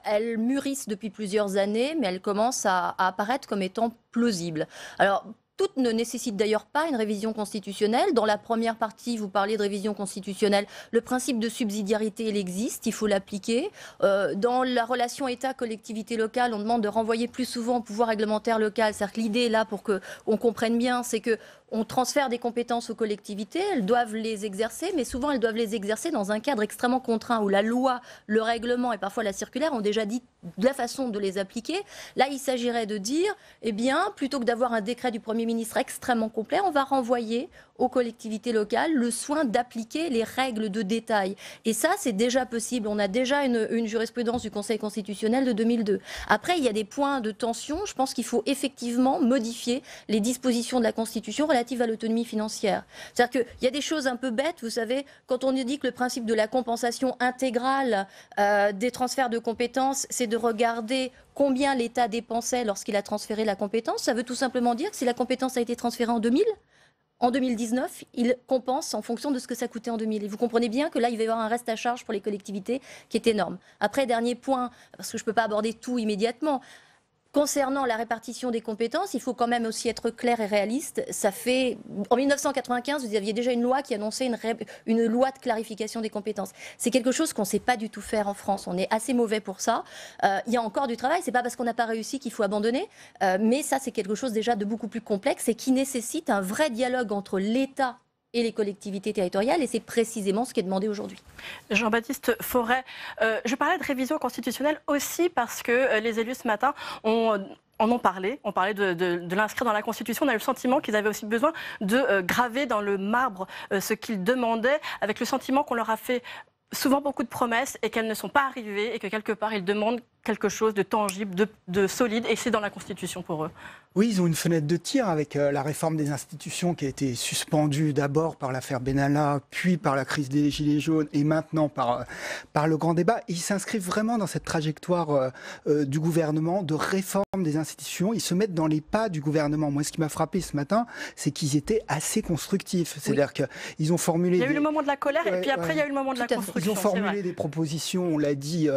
elles mûrissent depuis plusieurs années, mais elles commencent à apparaître comme étant plausibles. Alors, toutes ne nécessitent d'ailleurs pas une révision constitutionnelle. Dans la première partie, vous parliez de révision constitutionnelle. Le principe de subsidiarité, il existe, il faut l'appliquer. Dans la relation État-collectivité locale, on demande de renvoyer plus souvent au pouvoir réglementaire local. C'est-à-dire que l'idée, là, pour qu'on comprenne bien, c'est que on transfère des compétences aux collectivités, elles doivent les exercer, mais souvent elles doivent les exercer dans un cadre extrêmement contraint où la loi, le règlement et parfois la circulaire ont déjà dit la façon de les appliquer. Là, il s'agirait de dire, eh bien, plutôt que d'avoir un décret du Premier ministre extrêmement complet, on va renvoyer aux collectivités locales le soin d'appliquer les règles de détail. Et ça, c'est déjà possible. On a déjà une jurisprudence du Conseil constitutionnel de 2002. Après, il y a des points de tension. Je pense qu'il faut effectivement modifier les dispositions de la Constitution relatives à l'autonomie financière. C'est-à-dire qu'il y a des choses un peu bêtes. Vous savez, quand on dit que le principe de la compensation intégrale des transferts de compétences, c'est de regarder combien l'État dépensait lorsqu'il a transféré la compétence, ça veut tout simplement dire que si la compétence a été transférée en 2000, en 2019, il compense en fonction de ce que ça coûtait en 2000. Et vous comprenez bien que là, il va y avoir un reste à charge pour les collectivités qui est énorme. Après, dernier point, parce que je ne peux pas aborder tout immédiatement. Concernant la répartition des compétences, il faut quand même aussi être clair et réaliste. Ça fait, en 1995, vous aviez déjà une loi qui annonçait une loi de clarification des compétences. C'est quelque chose qu'on ne sait pas du tout faire en France. On est assez mauvais pour ça. Il y a encore du travail. C'est pas parce qu'on n'a pas réussi qu'il faut abandonner. Mais ça, c'est quelque chose déjà de beaucoup plus complexe et qui nécessite un vrai dialogue entre l'État et les collectivités territoriales, et c'est précisément ce qui est demandé aujourd'hui. Jean-Baptiste Forêt, je parlais de révision constitutionnelle aussi parce que les élus ce matin en ont parlé. On parlait de l'inscrire dans la Constitution. On a eu le sentiment qu'ils avaient aussi besoin de graver dans le marbre ce qu'ils demandaient, avec le sentiment qu'on leur a fait souvent beaucoup de promesses et qu'elles ne sont pas arrivées et que quelque part ils demandent quelque chose de tangible, de solide, et c'est dans la Constitution pour eux. Oui, ils ont une fenêtre de tir avec la réforme des institutions qui a été suspendue d'abord par l'affaire Benalla, puis par la crise des Gilets jaunes et maintenant par le grand débat. Et ils s'inscrivent vraiment dans cette trajectoire du gouvernement de réforme des institutions. Ils se mettent dans les pas du gouvernement. Moi, ce qui m'a frappé ce matin, c'est qu'ils étaient assez constructifs. C'est-à-dire qu'ils ont formulé... Il y a eu le moment de la colère et puis après il y a eu le moment de la construction. Ils ont formulé des propositions, on l'a dit,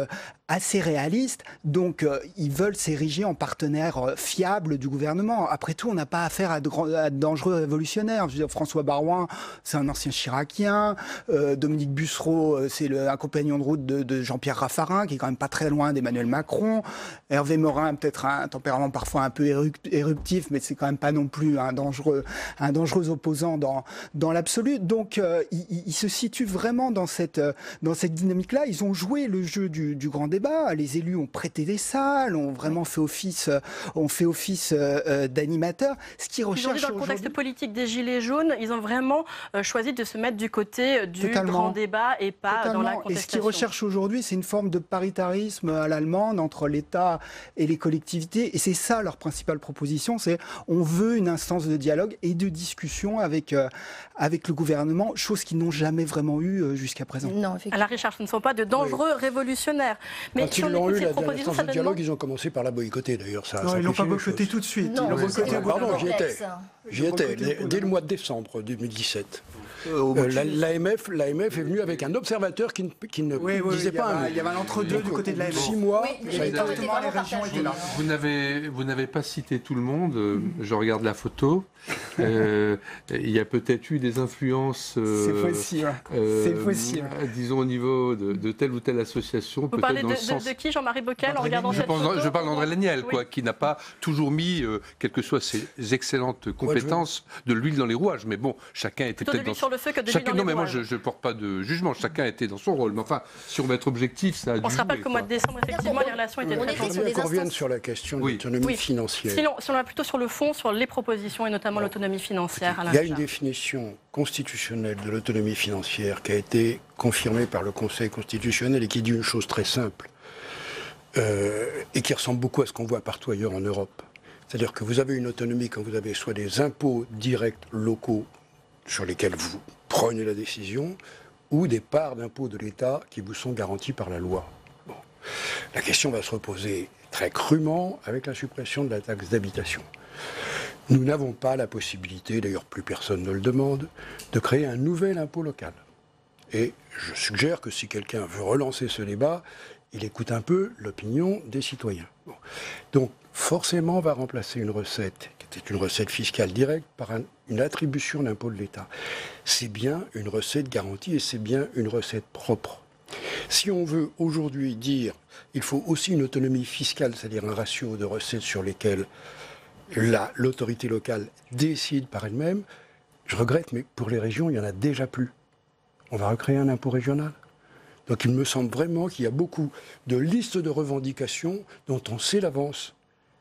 assez réalistes. Donc, ils veulent s'ériger en partenaire fiable du gouvernement. Après tout, on n'a pas affaire à de dangereux révolutionnaires. Je veux dire, François Baroin, c'est un ancien chiracien. Dominique Bussereau, c'est un compagnon de route de Jean-Pierre Raffarin, qui est quand même pas très loin d'Emmanuel Macron. Hervé Morin, peut-être un tempérament parfois un peu éruptif, mais c'est quand même pas non plus un dangereux opposant dans l'absolu. Donc, ils se situent vraiment dans cette dynamique-là. Ils ont joué le jeu du grand débat. Les élus ont prêté des salles, ont vraiment fait office d'animateurs. Ce qu'ils recherchent dans le contexte politique des Gilets jaunes, ils ont vraiment choisi de se mettre du côté du grand débat et pas dans la contestation. Et ce qu'ils recherchent aujourd'hui, c'est une forme de paritarisme à l'allemande entre l'État et les collectivités. Et c'est ça leur principale proposition, c'est on veut une instance de dialogue et de discussion avec le gouvernement, chose qu'ils n'ont jamais vraiment eu jusqu'à présent. Non, Alain Richard, ce ne sont pas de dangereux révolutionnaires. Mais quand ils l'ont eu, l'instance de dialogue, ils ont commencé par la boycotter d'ailleurs. Non, ils ne l'ont pas boycotté tout de suite. Pardon, j'y étais. Dès le mois de décembre 2017. L'AMF est venu avec un observateur qui ne disait pas un mot. Il y avait un entre-deux du côté de l'AMF. 6 mois, les régions étaient là. Vous n'avez pas cité tout le monde. Je regarde la photo. Il y a peut-être eu des influences. C'est possible. C'est possible. Disons au niveau de telle ou telle association. Vous parlez de qui, Jean-Marie Bockel, en regardant cette photo? Je parle d'André Léniel, qui n'a pas toujours mis, quelles que soient ses excellentes compétences, de l'huile dans les rouages. Mais bon, chacun était peut-être dans... sur le feu que de l'huile dans les rouages. Non, mais moi, je ne porte pas de jugement. Chacun était dans son rôle. Mais enfin, si on veut être objectif, ça a dû On se rappelle qu'au mois de décembre, effectivement, les relations étaient très tendues. On revienne sur la question de l'autonomie financière. Si on va plutôt sur le fond, sur les propositions et notamment l'autonomie financière. Il y a une définition constitutionnelle de l'autonomie financière qui a été confirmée par le Conseil constitutionnel et qui dit une chose très simple et qui ressemble beaucoup à ce qu'on voit partout ailleurs en Europe. C'est-à-dire que vous avez une autonomie quand vous avez soit des impôts directs locaux sur lesquels vous prenez la décision, ou des parts d'impôts de l'État qui vous sont garanties par la loi. Bon. La question va se reposer très crûment avec la suppression de la taxe d'habitation. Nous n'avons pas la possibilité, d'ailleurs plus personne ne le demande, de créer un nouvel impôt local. Et je suggère que si quelqu'un veut relancer ce débat, il écoute un peu l'opinion des citoyens. Bon. Donc forcément, on va remplacer une recette, qui était une recette fiscale directe, par une attribution d'impôt de l'État. C'est bien une recette garantie et c'est bien une recette propre. Si on veut aujourd'hui dire il faut aussi une autonomie fiscale, c'est-à-dire un ratio de recettes sur lesquelles l'autorité locale décide par elle-même, je regrette, mais pour les régions, il n'y en a déjà plus. On va recréer un impôt régional. Donc il me semble vraiment qu'il y a beaucoup de listes de revendications dont on sait l'avance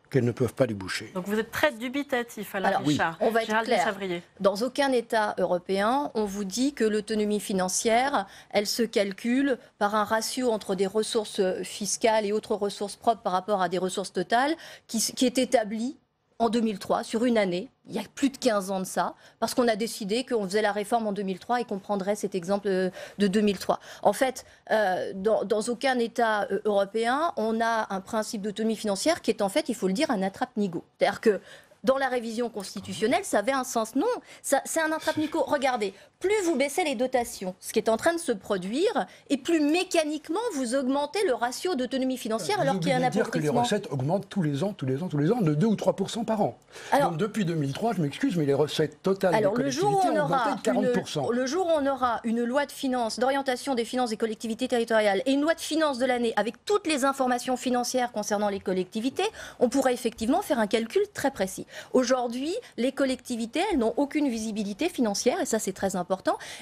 qu'elles ne peuvent pas déboucher. Donc vous êtes très dubitatif, Alain Richard. On va être clair. Dans aucun État européen, on vous dit que l'autonomie financière, elle se calcule par un ratio entre des ressources fiscales et autres ressources propres par rapport à des ressources totales qui est établi en 2003, sur une année, il y a plus de 15 ans de ça, parce qu'on a décidé qu'on faisait la réforme en 2003 et qu'on prendrait cet exemple de 2003. En fait, dans aucun État européen, on a un principe d'autonomie financière qui est en fait, il faut le dire, un attrape-nigo. C'est-à-dire que dans la révision constitutionnelle, ça avait un sens. Non, c'est un attrape-nigo. Regardez, plus vous baissez les dotations, ce qui est en train de se produire, et plus mécaniquement vous augmentez le ratio d'autonomie financière alors qu'il y a un appauvrissement. Dire que les recettes augmentent tous les ans, de 2 ou 3% par an. Alors, donc depuis 2003, je m'excuse, mais les recettes totales des collectivités ont augmenté de 40%. Le jour où on aura une loi de finances, d'orientation des finances des collectivités territoriales et une loi de finances de l'année avec toutes les informations financières concernant les collectivités, on pourra effectivement faire un calcul très précis. Aujourd'hui, les collectivités, elles n'ont aucune visibilité financière, et ça c'est très important.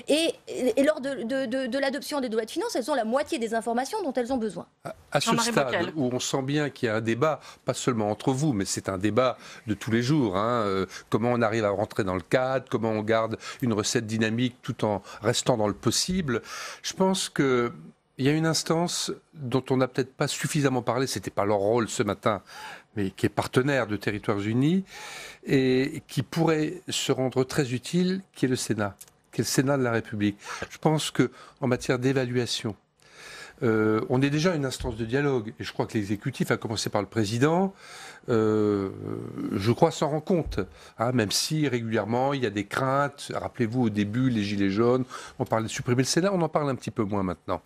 Et lors de l'adoption des lois de finances, elles ont la moitié des informations dont elles ont besoin. À ce stade où on sent bien qu'il y a un débat, pas seulement entre vous, mais c'est un débat de tous les jours. Comment on arrive à rentrer dans le cadre, comment on garde une recette dynamique tout en restant dans le possible. Je pense que il y a une instance dont on n'a peut-être pas suffisamment parlé, ce n'était pas leur rôle ce matin, mais qui est partenaire de Territoires Unis et qui pourrait se rendre très utile, qui est le Sénat, qui est le Sénat de la République. Je pense qu'en matière d'évaluation, on est déjà une instance de dialogue, et je crois que l'exécutif, à commencer par le président, je crois s'en rend compte, même si régulièrement il y a des craintes. Rappelez-vous au début, les Gilets jaunes, on parlait de supprimer le Sénat, on en parle un petit peu moins maintenant.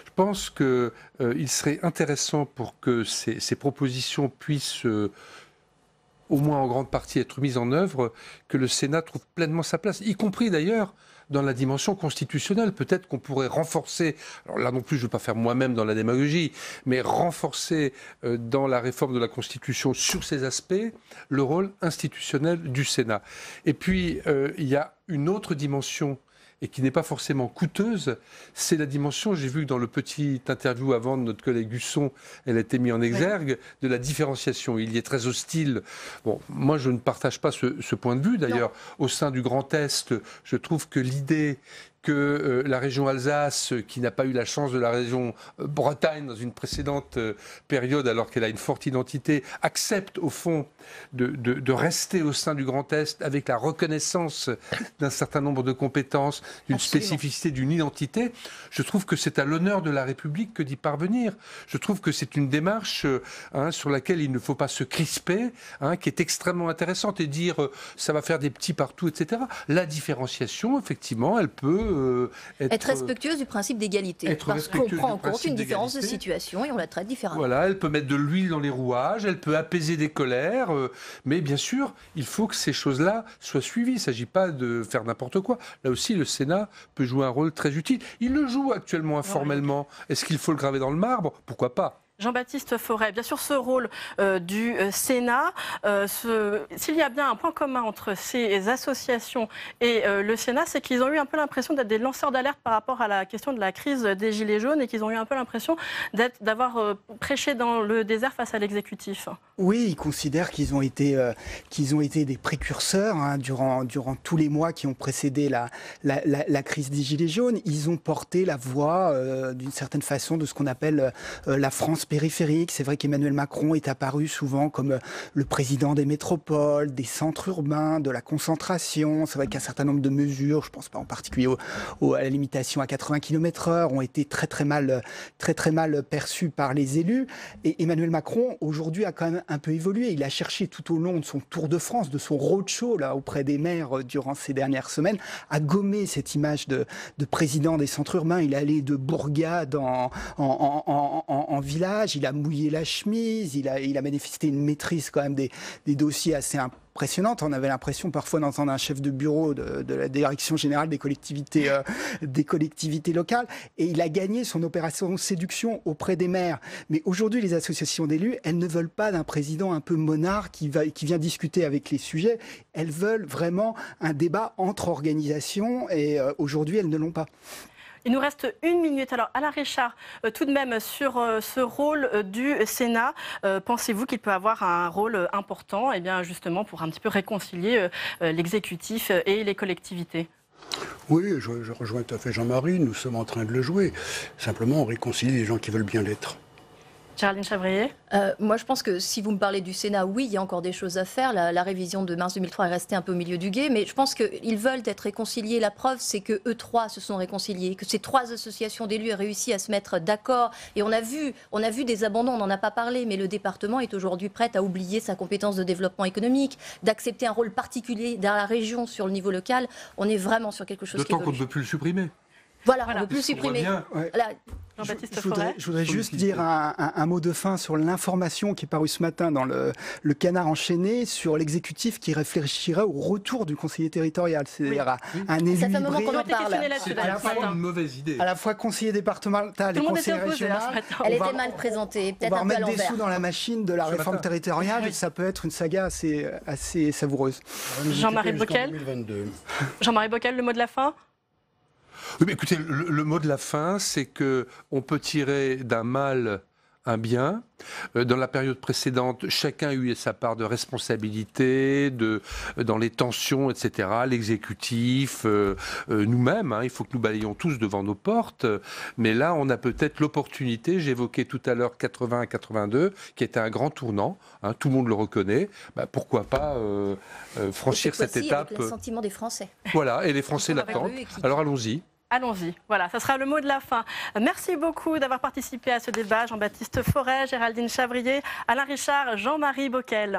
Je pense qu'il serait intéressant pour que ces propositions puissent au moins en grande partie être mises en œuvre, que le Sénat trouve pleinement sa place, y compris d'ailleurs dans la dimension constitutionnelle. Peut-être qu'on pourrait renforcer, alors là non plus je ne veux pas faire moi-même dans la démagogie, mais renforcer dans la réforme de la Constitution sur ces aspects le rôle institutionnel du Sénat. Et puis il y a une autre dimension et qui n'est pas forcément coûteuse, c'est la dimension, j'ai vu que dans le petit interview avant de notre collègue Husson, elle a été mise en exergue, de la différenciation. Il y est très hostile. Bon, moi je ne partage pas ce point de vue. D'ailleurs, au sein du Grand Est, je trouve que l'idée que la région Alsace, qui n'a pas eu la chance de la région Bretagne dans une précédente période, alors qu'elle a une forte identité, accepte au fond de rester au sein du Grand Est avec la reconnaissance d'un certain nombre de compétences, d'une spécificité, d'une identité. Je trouve que c'est à l'honneur de la République que d'y parvenir. Je trouve que c'est une démarche sur laquelle il ne faut pas se crisper, qui est extrêmement intéressante, et dire ça va faire des petits partout, etc. La différenciation, effectivement, elle peut être respectueuse du principe d'égalité, parce qu'on prend en compte une différence de situation et on la traite différemment. Voilà, elle peut mettre de l'huile dans les rouages, elle peut apaiser des colères, mais bien sûr, il faut que ces choses-là soient suivies. Il ne s'agit pas de faire n'importe quoi. Là aussi, le Sénat peut jouer un rôle très utile. Il le joue actuellement informellement. Est-ce qu'il faut le graver dans le marbre? Pourquoi pas? Jean-Baptiste Forêt, bien sûr, ce rôle du Sénat, s'il y a bien un point commun entre ces associations et le Sénat, c'est qu'ils ont eu un peu l'impression d'être des lanceurs d'alerte par rapport à la question de la crise des Gilets jaunes et qu'ils ont eu un peu l'impression d'avoir prêché dans le désert face à l'exécutif. Oui, ils considèrent qu'ils ont été des précurseurs durant tous les mois qui ont précédé la crise des Gilets jaunes. Ils ont porté la voix, d'une certaine façon, de ce qu'on appelle la France périphérique. C'est vrai qu'Emmanuel Macron est apparu souvent comme le président des métropoles, des centres urbains, de la concentration. C'est vrai qu'un certain nombre de mesures, je ne pense pas en particulier à la limitation à 80 km/h, ont été très mal perçues par les élus. Et Emmanuel Macron, aujourd'hui, a quand même un peu évolué. Il a cherché tout au long de son Tour de France, de son roadshow là, auprès des maires durant ces dernières semaines, à gommer cette image de président des centres urbains. Il est allé de bourgade en village. Il a mouillé la chemise, il a manifesté une maîtrise quand même des dossiers assez impressionnante. On avait l'impression parfois d'entendre un chef de bureau de la direction générale des collectivités locales. Et il a gagné son opération séduction auprès des maires. Mais aujourd'hui, les associations d'élus, elles ne veulent pas d'un président un peu monarque qui vient discuter avec les sujets. Elles veulent vraiment un débat entre organisations et aujourd'hui, elles ne l'ont pas. Il nous reste 1 minute. Alors, Alain Richard, tout de même, sur ce rôle du Sénat, pensez-vous qu'il peut avoir un rôle important, justement, pour un petit peu réconcilier l'exécutif et les collectivités ? Oui, je rejoins tout à fait Jean-Marie, nous sommes en train de le jouer. Simplement, on réconcilie les gens qui veulent bien l'être. Géraldine Chavrier. Moi, je pense que si vous me parlez du Sénat, oui, il y a encore des choses à faire. La révision de mars 2003 est restée un peu au milieu du gué, mais je pense qu'ils veulent être réconciliés. La preuve, c'est que eux trois se sont réconciliés, que ces 3 associations d'élus ont réussi à se mettre d'accord. Et on a vu des abandons, on n'en a pas parlé, mais le département est aujourd'hui prêt à oublier sa compétence de développement économique, d'accepter un rôle particulier dans la région sur le niveau local. On est vraiment sur quelque chose qui évolue. D'autant qu'on ne peut plus le supprimer. Voilà, on ne peut plus supprimer. Je voudrais juste dire un mot de fin sur l'information qui est parue ce matin dans le Canard enchaîné sur l'exécutif qui réfléchirait au retour du conseiller territorial. C'est-à-dire un élu C'est à la fois une mauvaise idée. À la fois conseiller départemental et conseiller régional. Elle était mal présentée, peut-être un peu à l'envers. On va mettre des sous dans la machine de la réforme territoriale et ça peut être une saga assez savoureuse. Jean-Marie Bockel, le mot de la fin ? Oui, mais écoutez, le mot de la fin, c'est qu'on peut tirer d'un mal un bien. Dans la période précédente, chacun a eu sa part de responsabilité, dans les tensions, etc. L'exécutif, nous-mêmes, il faut que nous balayions tous devant nos portes. Mais là, on a peut-être l'opportunité, j'évoquais tout à l'heure 81-82, qui était un grand tournant, tout le monde le reconnaît. Pourquoi pas franchir cette étape avec le sentiment des Français. Voilà, et les Français l'attendent. Alors allons-y. Allons-y, voilà, ça sera le mot de la fin. Merci beaucoup d'avoir participé à ce débat, Jean-Baptiste Forêt, Géraldine Chavrier, Alain Richard, Jean-Marie Bockel.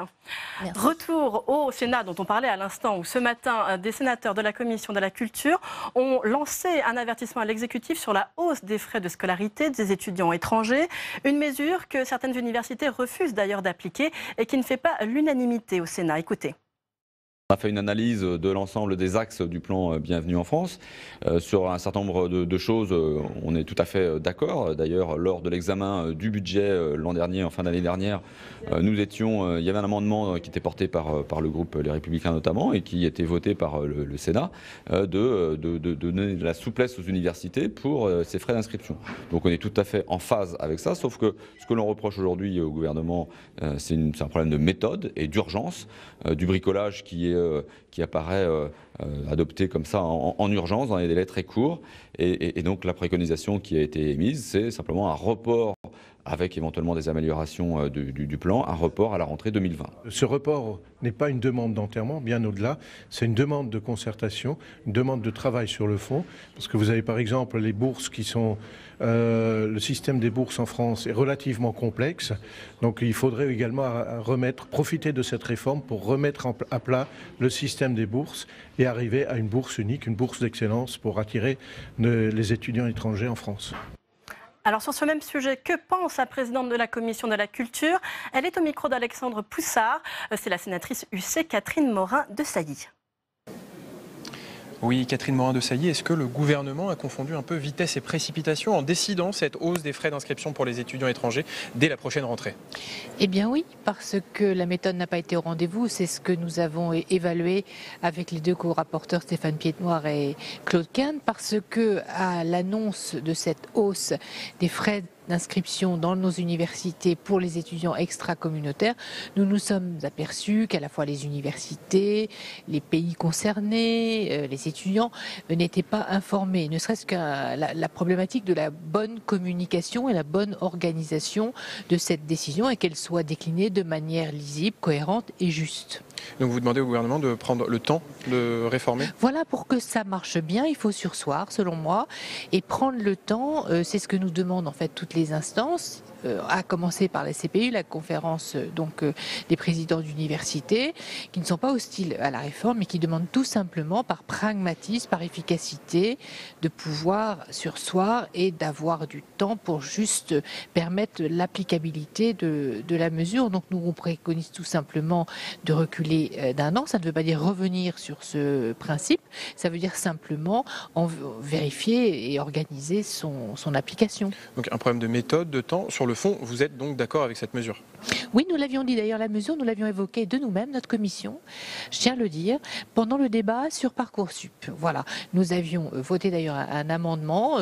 Merci. Retour au Sénat, dont on parlait à l'instant, où ce matin, des sénateurs de la Commission de la Culture ont lancé un avertissement à l'exécutif sur la hausse des frais de scolarité des étudiants étrangers, une mesure que certaines universités refusent d'ailleurs d'appliquer et qui ne fait pas l'unanimité au Sénat. Écoutez. On a fait une analyse de l'ensemble des axes du plan Bienvenue en France. Sur un certain nombre de choses, on est tout à fait d'accord. D'ailleurs, lors de l'examen du budget l'an dernier, en fin d'année dernière, il y avait un amendement qui était porté par le groupe Les Républicains notamment et qui était voté par le Sénat de donner de la souplesse aux universités pour ces frais d'inscription. Donc on est tout à fait en phase avec ça, sauf que ce que l'on reproche aujourd'hui au gouvernement, c'est un problème de méthode et d'urgence, du bricolage qui est qui apparaît adopté comme ça en urgence, dans des délais très courts. Et donc la préconisation qui a été émise, c'est simplement un report, avec éventuellement des améliorations du plan, un report à la rentrée 2020. Ce report n'est pas une demande d'enterrement, bien au-delà. C'est une demande de concertation, une demande de travail sur le fond. Parce que vous avez par exemple les bourses qui sont... le système des bourses en France est relativement complexe. Donc il faudrait également profiter de cette réforme pour remettre à plat le système des bourses et arriver à une bourse unique, une bourse d'excellence pour attirer les étudiants étrangers en France. Alors sur ce même sujet, que pense la présidente de la Commission de la Culture? Elle est au micro d'Alexandre Poussard. C'est la sénatrice UC Catherine Morin-Desailly. Oui, Catherine Morin-Desailly, est-ce que le gouvernement a confondu un peu vitesse et précipitation en décidant cette hausse des frais d'inscription pour les étudiants étrangers dès la prochaine rentrée? Eh bien oui, parce que la méthode n'a pas été au rendez-vous. C'est ce que nous avons évalué avec les deux co-rapporteurs Stéphane Piednoir et Claude Kern, parce que à l'annonce de cette hausse des frais d'inscription dans nos universités pour les étudiants extra-communautaires, nous nous sommes aperçus qu'à la fois les universités, les pays concernés, les étudiants n'étaient pas informés, ne serait-ce que la problématique de la bonne communication et la bonne organisation de cette décision et qu'elle soit déclinée de manière lisible, cohérente et juste. Donc vous demandez au gouvernement de prendre le temps de réformer? Voilà, pour que ça marche bien, il faut surseoir, selon moi, et prendre le temps, c'est ce que nous demandent en fait toutes les instances, à commencer par la CPU, la conférence des présidents d'université, qui ne sont pas hostiles à la réforme, mais qui demandent tout simplement, par pragmatisme, par efficacité, de pouvoir surseoir et d'avoir du temps pour juste permettre l'applicabilité de la mesure. Donc nous, on préconise tout simplement de reculer d'un an. Ça ne veut pas dire revenir sur ce principe, ça veut dire simplement vérifier et organiser son application. Donc un problème de méthode, de temps. Sur le fond, vous êtes donc d'accord avec cette mesure? Oui, nous l'avions dit d'ailleurs, la mesure, nous l'avions évoquée de nous-mêmes, notre commission, je tiens à le dire, pendant le débat sur Parcoursup. Voilà, nous avions voté d'ailleurs un amendement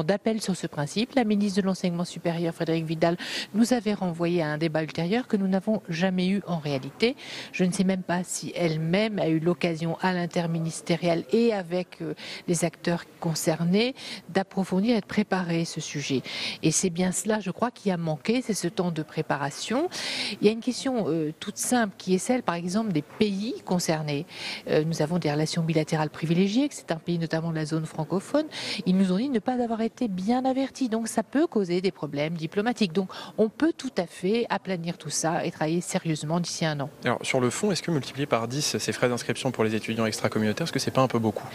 d'appel sur ce principe. La ministre de l'Enseignement supérieur, Frédérique Vidal, nous avait renvoyé à un débat ultérieur que nous n'avons jamais eu en réalité. Je ne sais même pas si elle-même a eu l'occasion à l'interministériel et avec les acteurs concernés d'approfondir et de préparer ce sujet. Et c'est bien cela, je crois, qui a manqué, c'est ce temps de préparation. Il y a une question toute simple qui est celle, par exemple, des pays concernés. Nous avons des relations bilatérales privilégiées, que c'est un pays notamment de la zone francophone. Ils nous ont dit de ne pas avoir été bien avertis, donc ça peut causer des problèmes diplomatiques. Donc on peut tout à fait aplanir tout ça et travailler sérieusement d'ici un an. Alors sur le fond, est-ce que multiplier par 10 ces frais d'inscription pour les étudiants extra-communautaires, est-ce que c'est pas un peu beaucoup?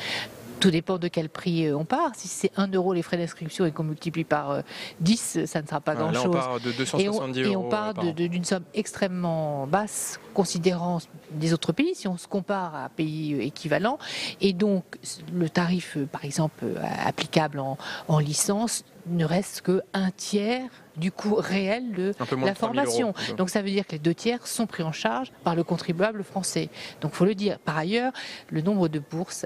Tout dépend de quel prix on part. Si c'est 1 euro les frais d'inscription et qu'on multiplie par 10, ça ne sera pas grand-chose. Là, on part de 270 euros. Et on part d'une somme extrêmement basse, considérant des autres pays, si on se compare à pays équivalents. Et donc, le tarif, par exemple, applicable en licence, ne reste qu'un tiers du coût réel de la formation. Donc ça veut dire que les 2 tiers sont pris en charge par le contribuable français. Donc il faut le dire. Par ailleurs, le nombre de bourses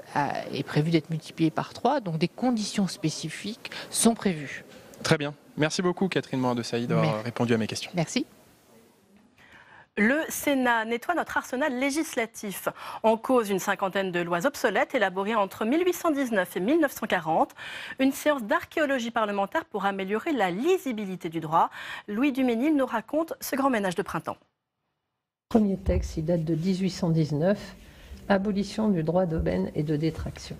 est prévu d'être multiplié par 3, donc des conditions spécifiques sont prévues. Très bien. Merci beaucoup Catherine Morin-Desailly d'avoir répondu à mes questions. Merci. Le Sénat nettoie notre arsenal législatif. En cause, une cinquantaine de lois obsolètes élaborées entre 1819 et 1940. Une séance d'archéologie parlementaire pour améliorer la lisibilité du droit. Louis Duménil nous raconte ce grand ménage de printemps. Le premier texte, il date de 1819, abolition du droit d'aubaine et de détractation.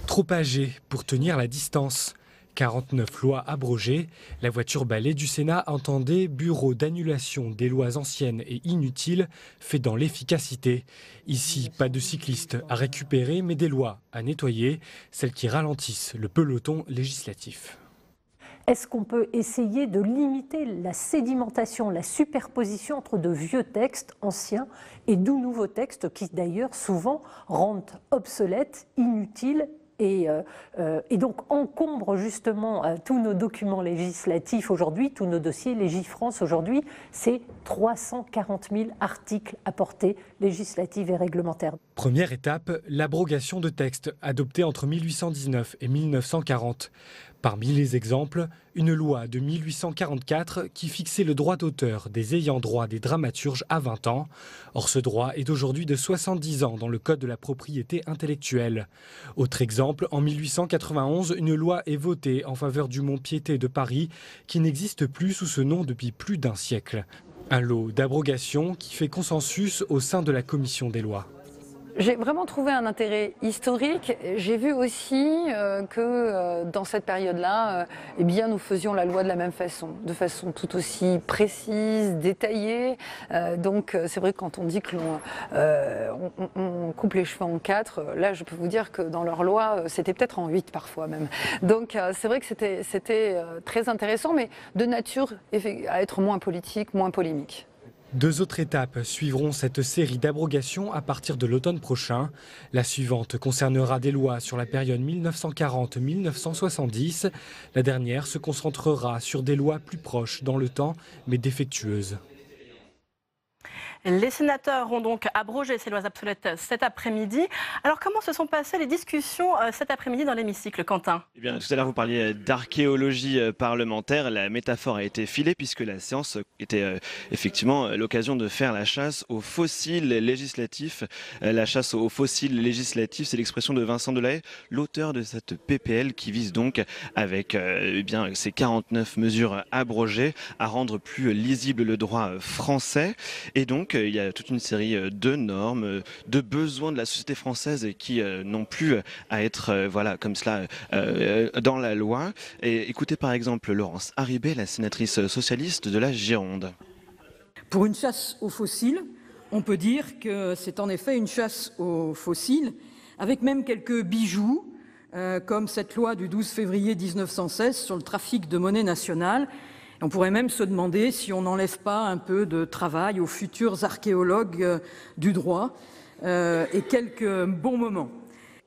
Trop âgé pour tenir la distance. 49 lois abrogées, la voiture balai du Sénat entendait bureau d'annulation des lois anciennes et inutiles fait dans l'efficacité. Ici, pas de cyclistes à récupérer, mais des lois à nettoyer, celles qui ralentissent le peloton législatif. Est-ce qu'on peut essayer de limiter la sédimentation, la superposition entre de vieux textes anciens et de nouveaux textes qui d'ailleurs souvent rendent obsolètes, inutiles et donc encombre justement tous nos documents législatifs aujourd'hui, tous nos dossiers Légifrance aujourd'hui, c'est 340 000 articles apportés législatifs et réglementaires. Première étape, l'abrogation de textes adoptés entre 1819 et 1940. Parmi les exemples, une loi de 1844 qui fixait le droit d'auteur des ayants droit des dramaturges à 20 ans. Or, ce droit est aujourd'hui de 70 ans dans le Code de la propriété intellectuelle. Autre exemple, en 1891, une loi est votée en faveur du Mont-Piété de Paris qui n'existe plus sous ce nom depuis plus d'un siècle. Un lot d'abrogation qui fait consensus au sein de la commission des lois. J'ai vraiment trouvé un intérêt historique. J'ai vu aussi que dans cette période-là, eh bien, nous faisions la loi de la même façon, de façon tout aussi précise, détaillée. Donc c'est vrai que quand on dit que on coupe les cheveux en 4, là je peux vous dire que dans leur loi, c'était peut-être en 8 parfois même. Donc c'est vrai que c'était très intéressant, mais de nature à être moins politique, moins polémique. 2 autres étapes suivront cette série d'abrogations à partir de l'automne prochain. La suivante concernera des lois sur la période 1940-1970. La dernière se concentrera sur des lois plus proches dans le temps, mais défectueuses. Les sénateurs ont donc abrogé ces lois obsolètes cet après-midi. Alors comment se sont passées les discussions cet après-midi dans l'hémicycle, Quentin ? Eh bien, tout à l'heure, vous parliez d'archéologie parlementaire. La métaphore a été filée puisque la séance était effectivement l'occasion de faire la chasse aux fossiles législatifs. La chasse aux fossiles législatifs, c'est l'expression de Vincent Delahaye, l'auteur de cette PPL qui vise donc, avec ces 49 mesures abrogées, à rendre plus lisible le droit français. Et donc, il y a toute une série de normes, de besoins de la société française qui n'ont plus à être comme cela dans la loi. Et écoutez par exemple Laurence Harribey, la sénatrice socialiste de la Gironde. Pour une chasse aux fossiles, on peut dire que c'est en effet une chasse aux fossiles, avec même quelques bijoux, comme cette loi du 12 février 1916 sur le trafic de monnaie nationale. On pourrait même se demander si on n'enlève pas un peu de travail aux futurs archéologues du droit et quelques bons moments.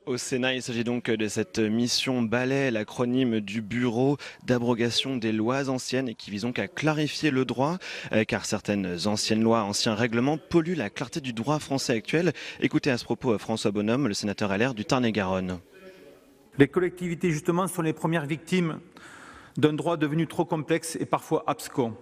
Au Sénat, il s'agit donc de cette mission Balai, l'acronyme du Bureau d'abrogation des lois anciennes et qui vise donc à clarifier le droit, car certaines anciennes lois, anciens règlements polluent la clarté du droit français actuel. Écoutez à ce propos François Bonhomme, le sénateur LR du Tarn-et-Garonne. Les collectivités, justement, sont les premières victimes d'un droit devenu trop complexe et parfois abscons.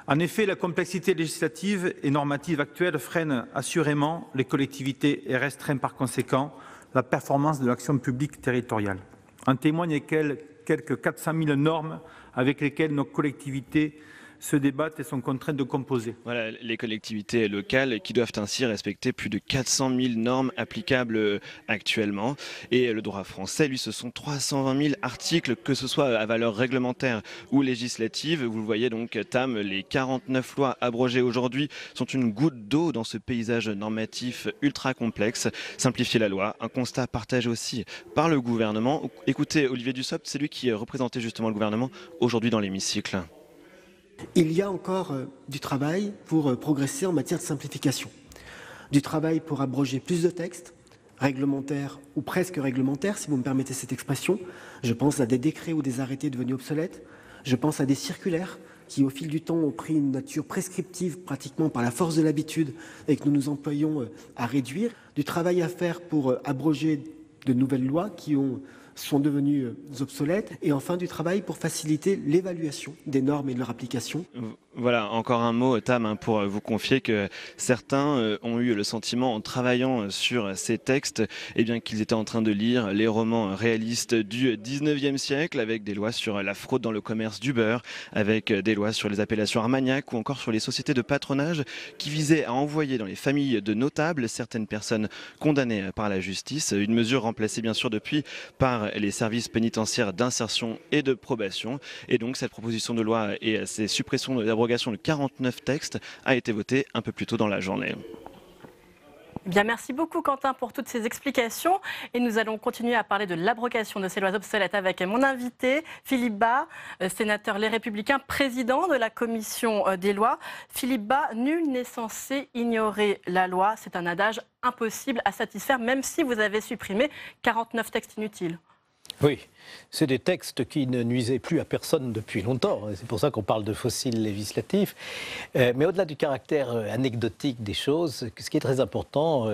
En effet, la complexité législative et normative actuelle freine assurément les collectivités et restreint par conséquent la performance de l'action publique territoriale. En témoignent les quelques 400 000 normes avec lesquelles nos collectivités se débattent et sont contraintes de composer. Voilà, les collectivités locales qui doivent ainsi respecter plus de 400 000 normes applicables actuellement. Et le droit français, lui, ce sont 320 000 articles, que ce soit à valeur réglementaire ou législative. Vous le voyez donc, Tam, les 49 lois abrogées aujourd'hui sont une goutte d'eau dans ce paysage normatif ultra complexe. Simplifier la loi, un constat partagé aussi par le gouvernement. Écoutez, Olivier Dussopt, c'est lui qui représentait justement le gouvernement aujourd'hui dans l'hémicycle. Il y a encore du travail pour progresser en matière de simplification. Du travail pour abroger plus de textes, réglementaires ou presque réglementaires, si vous me permettez cette expression. Je pense à des décrets ou des arrêtés devenus obsolètes. Je pense à des circulaires qui, au fil du temps, ont pris une nature prescriptive pratiquement par la force de l'habitude et que nous nous employons à réduire. Du travail à faire pour abroger de nouvelles lois qui sont devenus obsolètes, et enfin du travail pour faciliter l'évaluation des normes et de leur application. Voilà, encore un mot, Tam, pour vous confier que certains ont eu le sentiment, en travaillant sur ces textes, qu'ils étaient en train de lire les romans réalistes du 19e siècle, avec des lois sur la fraude dans le commerce du beurre, avec des lois sur les appellations armagnacs ou encore sur les sociétés de patronage qui visaient à envoyer dans les familles de notables certaines personnes condamnées par la justice. Une mesure remplacée bien sûr depuis par les services pénitentiaires d'insertion et de probation. Et donc cette proposition de loi et ces suppressions d'abrogation de 49 textes a été votée un peu plus tôt dans la journée. Bien, merci beaucoup Quentin pour toutes ces explications et nous allons continuer à parler de l'abrogation de ces lois obsolètes avec mon invité Philippe Bas, sénateur Les Républicains, président de la commission des lois. Philippe Bas, nul n'est censé ignorer la loi, c'est un adage impossible à satisfaire même si vous avez supprimé 49 textes inutiles. Oui, c'est des textes qui ne nuisaient plus à personne depuis longtemps. C'est pour ça qu'on parle de fossiles législatifs. Mais au-delà du caractère anecdotique des choses, ce qui est très important,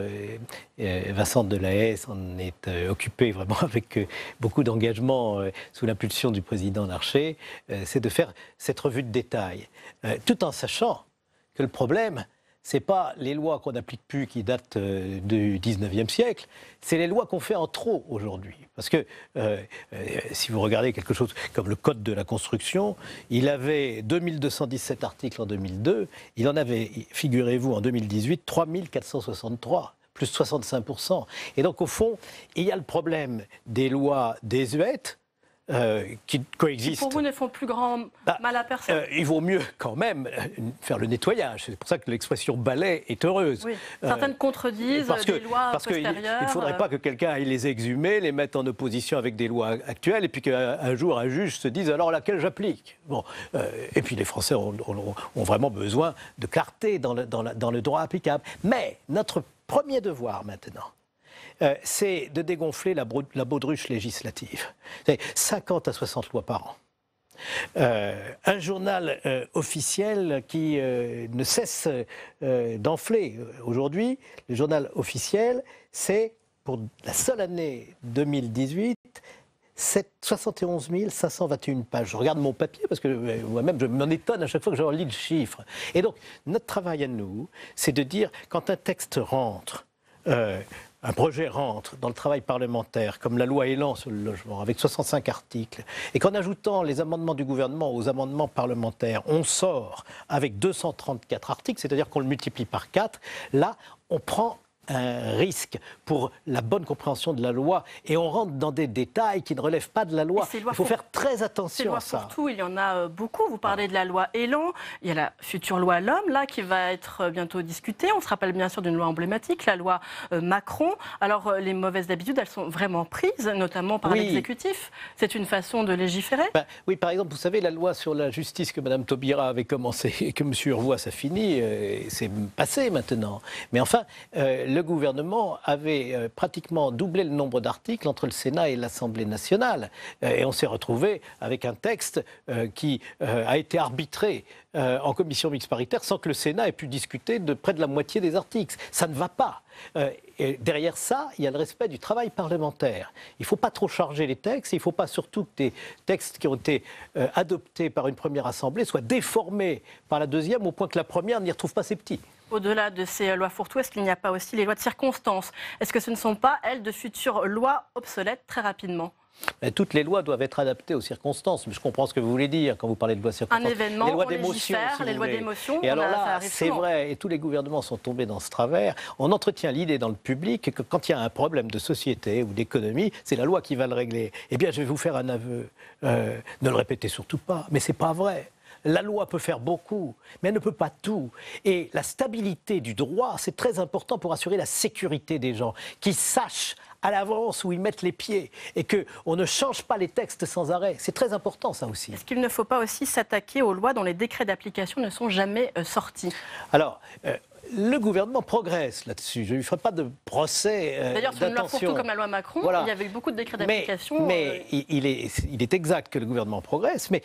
Vincent Delahaye s'en est occupé vraiment avec beaucoup d'engagement sous l'impulsion du président Larcher, c'est de faire cette revue de détail, tout en sachant que le problème, ce n'est pas les lois qu'on n'applique plus qui datent du 19e siècle, c'est les lois qu'on fait en trop aujourd'hui. Parce que si vous regardez quelque chose comme le Code de la construction, il avait 2217 articles en 2002, il en avait, figurez-vous, en 2018, 3463. Plus 65%. Et donc, au fond, il y a le problème des lois désuètes, qui coexistent. Qui pour vous ne font plus grand mal à personne. Il vaut mieux quand même faire le nettoyage. C'est pour ça que l'expression balai est heureuse. Oui. Certaines contredisent des lois postérieures. Il ne faudrait pas que quelqu'un aille les exhumer, les mettre en opposition avec des lois actuelles, et puis qu'un jour un juge se dise alors laquelle j'applique. Bon, et puis les Français ont vraiment besoin de clarté dans le droit applicable. Mais notre premier devoir maintenant, c'est de dégonfler la baudruche législative. C'est 50 à 60 lois par an. Un journal officiel qui ne cesse d'enfler. Aujourd'hui, le journal officiel, c'est, pour la seule année 2018, 71 521 pages. Je regarde mon papier parce que moi-même, je m'en étonne à chaque fois que je relis le chiffre. Et donc, notre travail à nous, c'est de dire, quand un texte rentre, un projet rentre dans le travail parlementaire, comme la loi Élan sur le logement, avec 65 articles, et qu'en ajoutant les amendements du gouvernement aux amendements parlementaires, on sort avec 234 articles, c'est-à-dire qu'on le multiplie par 4, là, on prend un risque pour la bonne compréhension de la loi et on rentre dans des détails qui ne relèvent pas de la loi. Il faut faire très attention à ça. Pour tout, il y en a beaucoup. Vous parlez de la loi Élan, il y a la future loi L'Homme là qui va être bientôt discutée. On se rappelle bien sûr d'une loi emblématique, la loi Macron. Alors les mauvaises habitudes, elles sont vraiment prises, notamment par l'exécutif. C'est une façon de légiférer. Oui, par exemple, vous savez, la loi sur la justice que Mme Taubira avait commencé et que M. Urvoas a fini, c'est passé maintenant. Mais enfin, le gouvernement avait pratiquement doublé le nombre d'articles entre le Sénat et l'Assemblée nationale. Et on s'est retrouvé avec un texte qui a été arbitré en commission mixte paritaire sans que le Sénat ait pu discuter de près de la moitié des articles. Ça ne va pas. Et derrière ça, il y a le respect du travail parlementaire. Il ne faut pas trop charger les textes, il ne faut pas surtout que des textes qui ont été adoptés par une première assemblée soient déformés par la deuxième au point que la première n'y retrouve pas ses petits. Au-delà de ces lois fourre-tout, est-ce qu'il n'y a pas aussi les lois de circonstance? Est-ce que ce ne sont pas, elles, de futures lois obsolètes très rapidement? Toutes les lois doivent être adaptées aux circonstances. Mais je comprends ce que vous voulez dire quand vous parlez de lois circonstances. Un événement, les lois on d'émotion, légifère, les lois d'émotion. Et alors là, c'est vrai, et tous les gouvernements sont tombés dans ce travers. On entretient l'idée dans le public que quand il y a un problème de société ou d'économie, c'est la loi qui va le régler. Eh bien, je vais vous faire un aveu. Ne le répétez surtout pas, mais c'est pas vrai. La loi peut faire beaucoup, mais elle ne peut pas tout. Et la stabilité du droit, c'est très important pour assurer la sécurité des gens, qui sachent à l'avance où ils mettent les pieds et qu'on ne change pas les textes sans arrêt. C'est très important, ça aussi. Est-ce qu'il ne faut pas aussi s'attaquer aux lois dont les décrets d'application ne sont jamais sortis? Alors, le gouvernement progresse là-dessus. Je ne lui ferai pas de procès d'intention. D'ailleurs, sur une loi fourre-tout comme la loi Macron, il y avait eu beaucoup de décrets d'application. Mais il est exact que le gouvernement progresse, mais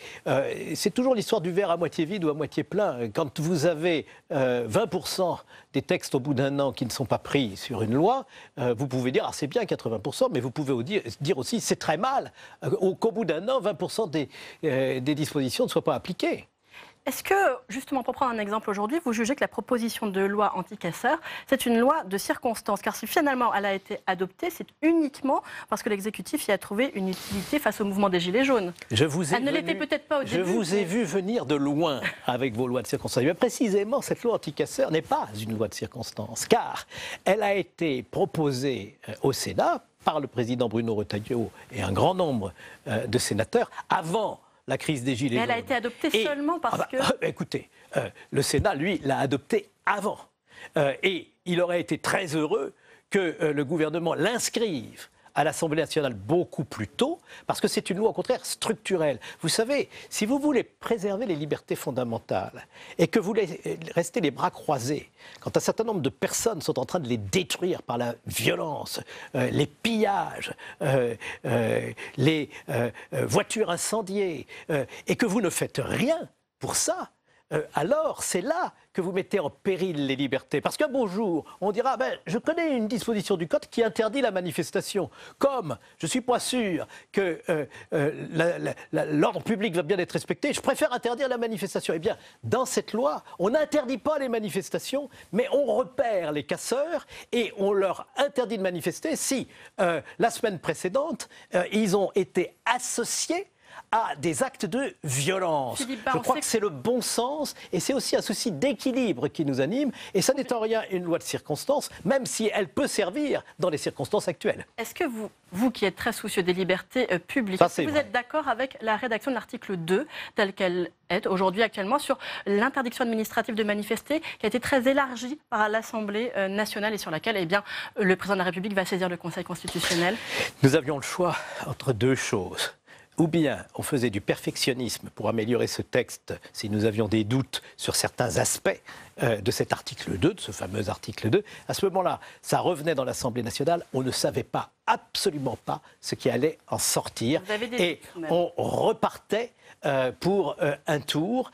c'est toujours l'histoire du verre à moitié vide ou à moitié plein. Quand vous avez 20% des textes au bout d'un an qui ne sont pas pris sur une loi, vous pouvez dire c'est bien 80%, mais vous pouvez dire aussi c'est très mal qu'au bout d'un an, 20% des dispositions ne soient pas appliquées. Est-ce que, justement, pour prendre un exemple aujourd'hui, vous jugez que la proposition de loi anti-casseurs, c'est une loi de circonstance? Car si finalement elle a été adoptée, c'est uniquement parce que l'exécutif y a trouvé une utilité face au mouvement des Gilets jaunes. Elle ne l'était peut-être pas au début. Je vous ai vu venir de loin avec vos lois de circonstance. Mais précisément, cette loi anti-casseurs n'est pas une loi de circonstance, car elle a été proposée au Sénat par le président Bruno Retailleau et un grand nombre de sénateurs avant la crise des Gilets jaunes. Elle a été adoptée seulement parce que... Écoutez, le Sénat, lui, l'a adoptée avant. Et il aurait été très heureux que le gouvernement l'inscrive à l'Assemblée nationale beaucoup plus tôt, parce que c'est une loi au contraire structurelle. Vous savez, si vous voulez préserver les libertés fondamentales et que vous restez les bras croisés, quand un certain nombre de personnes sont en train de les détruire par la violence, les pillages, les voitures incendiées, et que vous ne faites rien pour ça, alors c'est là que vous mettez en péril les libertés. Parce qu'un beau jour, on dira je connais une disposition du Code qui interdit la manifestation. Comme je ne suis pas sûr que l'ordre public va bien être respecté, je préfère interdire la manifestation. Eh bien, dans cette loi, on n'interdit pas les manifestations, mais on repère les casseurs et on leur interdit de manifester si, la semaine précédente, ils ont été associés à des actes de violence. Je crois que c'est le bon sens et c'est aussi un souci d'équilibre qui nous anime. Et ça n'est en rien une loi de circonstance, même si elle peut servir dans les circonstances actuelles. Est-ce que vous qui êtes très soucieux des libertés publiques, est-ce que vous êtes d'accord avec la rédaction de l'article 2, telle qu'elle est aujourd'hui actuellement, sur l'interdiction administrative de manifester, qui a été très élargie par l'Assemblée nationale et sur laquelle le président de la République va saisir le Conseil constitutionnel? Nous avions le choix entre deux choses. Ou bien on faisait du perfectionnisme pour améliorer ce texte si nous avions des doutes sur certains aspects de cet article 2, de ce fameux article 2. À ce moment-là, ça revenait dans l'Assemblée nationale, on ne savait pas, absolument pas, ce qui allait en sortir. Et on repartait pour un tour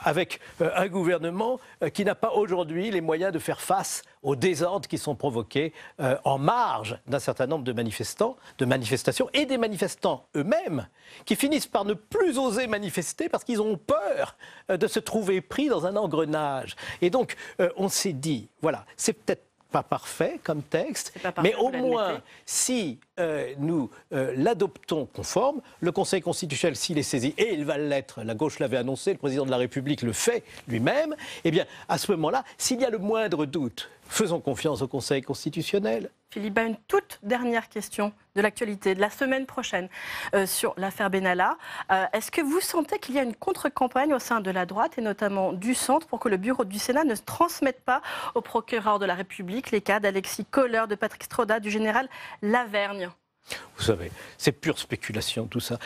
avec un gouvernement qui n'a pas aujourd'hui les moyens de faire face aux désordres qui sont provoqués en marge d'un certain nombre de manifestations et des manifestants eux-mêmes qui finissent par ne plus oser manifester parce qu'ils ont peur de se trouver pris dans un engrenage. Et donc on s'est dit, voilà, c'est peut-être pas parfait comme texte, mais au moins, si nous l'adoptons conforme, le Conseil constitutionnel, s'il est saisi, et il va l'être, la gauche l'avait annoncé, le président de la République le fait lui-même, eh bien, à ce moment-là, s'il y a le moindre doute, faisons confiance au Conseil constitutionnel. Philippe Bas, une toute dernière question de l'actualité de la semaine prochaine sur l'affaire Benalla. Est-ce que vous sentez qu'il y a une contre-campagne au sein de la droite et notamment du centre pour que le bureau du Sénat ne transmette pas au procureur de la République les cas d'Alexis Kohler, de Patrick Stroda, du général Lavergne? Vous savez, c'est pure spéculation tout ça.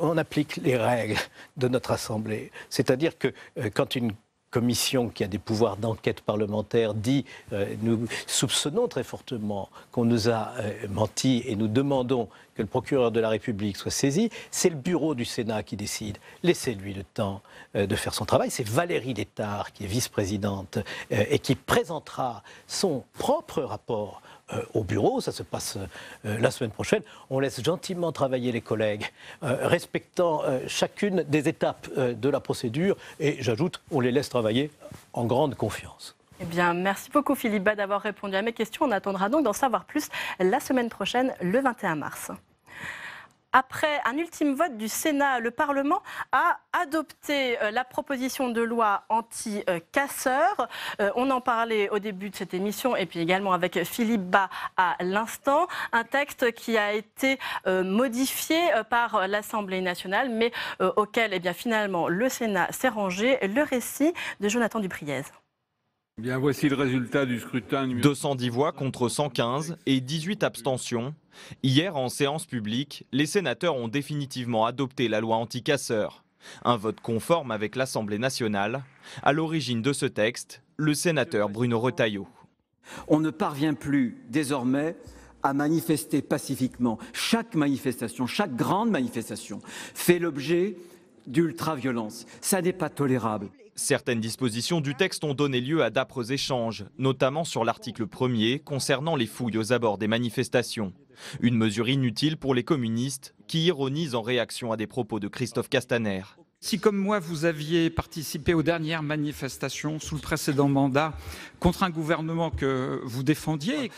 On applique les règles de notre Assemblée. C'est-à-dire que quand une commission qui a des pouvoirs d'enquête parlementaire dit nous soupçonnons très fortement qu'on nous a menti et nous demandons que le procureur de la République soit saisi, c'est le bureau du Sénat qui décide. Laissez-lui le temps de faire son travail. C'est Valérie Létard qui est vice-présidente et qui présentera son propre rapport au bureau. Ça se passe la semaine prochaine. On laisse gentiment travailler les collègues, respectant chacune des étapes de la procédure. Et j'ajoute, on les laisse travailler en grande confiance. Eh bien, merci beaucoup Philippe Bas d'avoir répondu à mes questions. On attendra donc d'en savoir plus la semaine prochaine, le 21 mars. Après un ultime vote du Sénat, le Parlement a adopté la proposition de loi anti-casseurs. On en parlait au début de cette émission et puis également avec Philippe Bas à l'instant. Un texte qui a été modifié par l'Assemblée nationale, mais auquel finalement le Sénat s'est rangé. Le récit de Jonathan Dupriez. Bien, voici le résultat du scrutin. 210 voix contre 115 et 18 abstentions. Hier, en séance publique, les sénateurs ont définitivement adopté la loi anti-casseurs. Un vote conforme avec l'Assemblée nationale. À l'origine de ce texte, le sénateur Bruno Retailleau. On ne parvient plus désormais à manifester pacifiquement. Chaque manifestation, chaque grande manifestation fait l'objet d'ultra-violence. Ça n'est pas tolérable. Certaines dispositions du texte ont donné lieu à d'âpres échanges, notamment sur l'article 1er concernant les fouilles aux abords des manifestations. Une mesure inutile pour les communistes qui ironisent en réaction à des propos de Christophe Castaner. Si comme moi vous aviez participé aux dernières manifestations sous le précédent mandat contre un gouvernement que vous défendiez,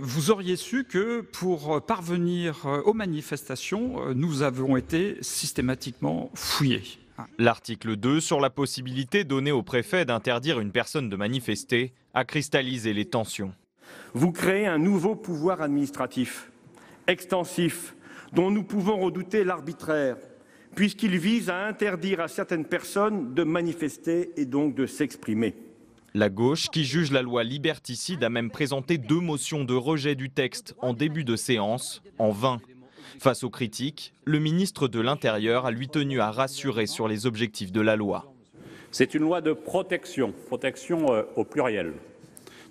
vous auriez su que pour parvenir aux manifestations, nous avons été systématiquement fouillés. L'article 2 sur la possibilité donnée au préfet d'interdire une personne de manifester a cristallisé les tensions. Vous créez un nouveau pouvoir administratif, extensif, dont nous pouvons redouter l'arbitraire, puisqu'il vise à interdire à certaines personnes de manifester et donc de s'exprimer. La gauche, qui juge la loi liberticide, a même présenté 2 motions de rejet du texte en début de séance, en vain. Face aux critiques, le ministre de l'Intérieur a lui tenu à rassurer sur les objectifs de la loi. C'est une loi de protection, protection au pluriel,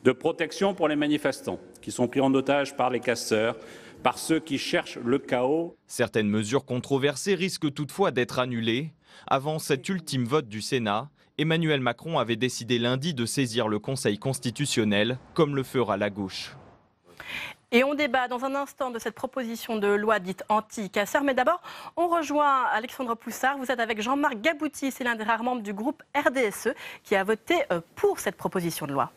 de protection pour les manifestants qui sont pris en otage par les casseurs, par ceux qui cherchent le chaos. Certaines mesures controversées risquent toutefois d'être annulées. Avant cet ultime vote du Sénat, Emmanuel Macron avait décidé lundi de saisir le Conseil constitutionnel, comme le fera la gauche. Et on débat dans un instant de cette proposition de loi dite anti-casseurs. Mais d'abord, on rejoint Alexandre Poussard. Vous êtes avec Jean-Marc Gabouty, c'est l'un des rares membres du groupe RDSE qui a voté pour cette proposition de loi.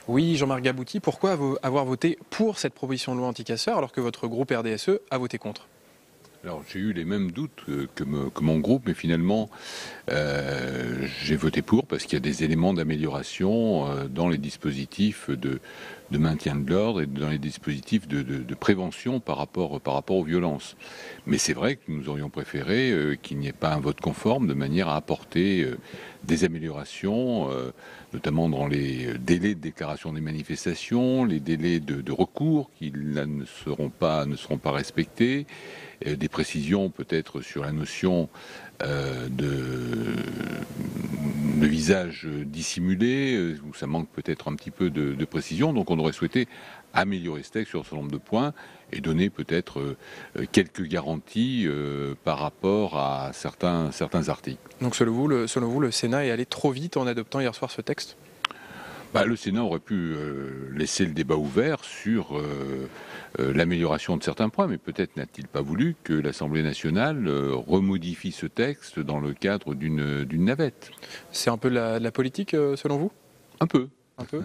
Oui, Jean-Marc Gabouty, pourquoi avoir voté pour cette proposition de loi anti-casseurs alors que votre groupe RDSE a voté contre ? Alors j'ai eu les mêmes doutes que mon groupe, mais finalement j'ai voté pour parce qu'il y a des éléments d'amélioration dans les dispositifs de maintien de l'ordre et dans les dispositifs de prévention par rapport aux violences. Mais c'est vrai que nous aurions préféré qu'il n'y ait pas un vote conforme de manière à apporter des améliorations, notamment dans les délais de déclaration des manifestations, les délais de recours qui là, ne seront pas respectés, des précisions peut-être sur la notion de visage dissimulé, où ça manque peut-être un petit peu de précision. Donc on aurait souhaité améliorer ce texte sur un certain nombre de points et donner peut-être quelques garanties par rapport à certains articles. Donc selon vous, le Sénat est allé trop vite en adoptant hier soir ce texte ? Le Sénat aurait pu laisser le débat ouvert sur l'amélioration de certains points, mais peut-être n'a-t-il pas voulu que l'Assemblée nationale remodifie ce texte dans le cadre d'une navette. C'est un peu de la politique, selon vous ? Un peu. Un peu.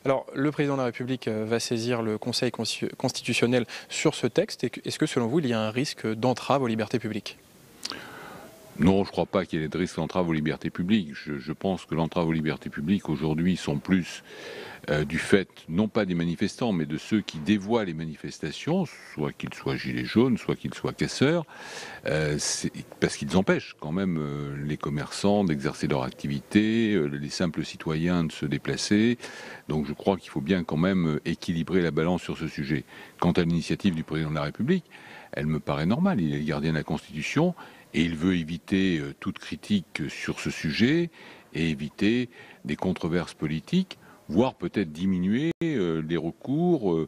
Alors, le président de la République va saisir le Conseil constitutionnel sur ce texte. Est-ce que, selon vous, il y a un risque d'entrave aux libertés publiques ? Non, je ne crois pas qu'il y ait de risque d'entrave aux libertés publiques. Je pense que l'entrave aux libertés publiques aujourd'hui sont plus du fait, non pas des manifestants, mais de ceux qui dévoient les manifestations, soit qu'ils soient gilets jaunes, soit qu'ils soient casseurs, parce qu'ils empêchent quand même les commerçants d'exercer leur activité, les simples citoyens de se déplacer. Donc je crois qu'il faut bien quand même équilibrer la balance sur ce sujet. Quant à l'initiative du président de la République, elle me paraît normale. Il est le gardien de la Constitution. Et il veut éviter toute critique sur ce sujet et éviter des controverses politiques, voire peut-être diminuer les recours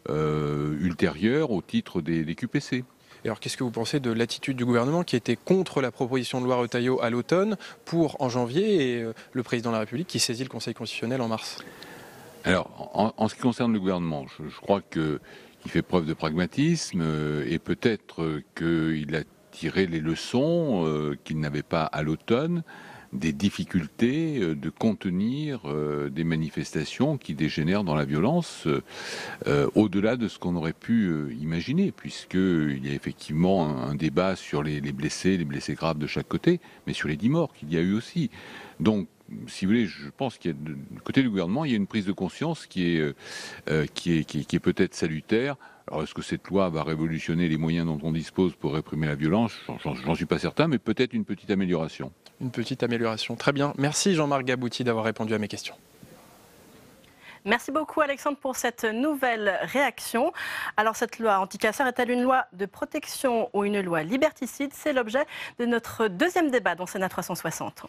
ultérieurs au titre des QPC. Et alors qu'est-ce que vous pensez de l'attitude du gouvernement qui était contre la proposition de loi Retailleau à l'automne pour en janvier et le président de la République qui saisit le Conseil constitutionnel en mars ? Alors, en ce qui concerne le gouvernement, je crois qu'il fait preuve de pragmatisme et peut-être qu'il a tirer les leçons qu'il n'avait pas à l'automne des difficultés de contenir des manifestations qui dégénèrent dans la violence au-delà de ce qu'on aurait pu imaginer, puisqu'il y a effectivement un débat sur les blessés graves de chaque côté, mais sur les 10 morts qu'il y a eu aussi. Donc, si vous voulez, je pense qu'il y a du côté du gouvernement, il y a une prise de conscience qui est peut-être salutaire. Alors, est-ce que cette loi va révolutionner les moyens dont on dispose pour réprimer la violence ? J'en suis pas certain, mais peut-être une petite amélioration. Une petite amélioration, très bien. Merci Jean-Marc Gabouty d'avoir répondu à mes questions. Merci beaucoup Alexandre pour cette nouvelle réaction. Alors cette loi anti-casseurs est-elle une loi de protection ou une loi liberticide ? C'est l'objet de notre deuxième débat dans Sénat 360.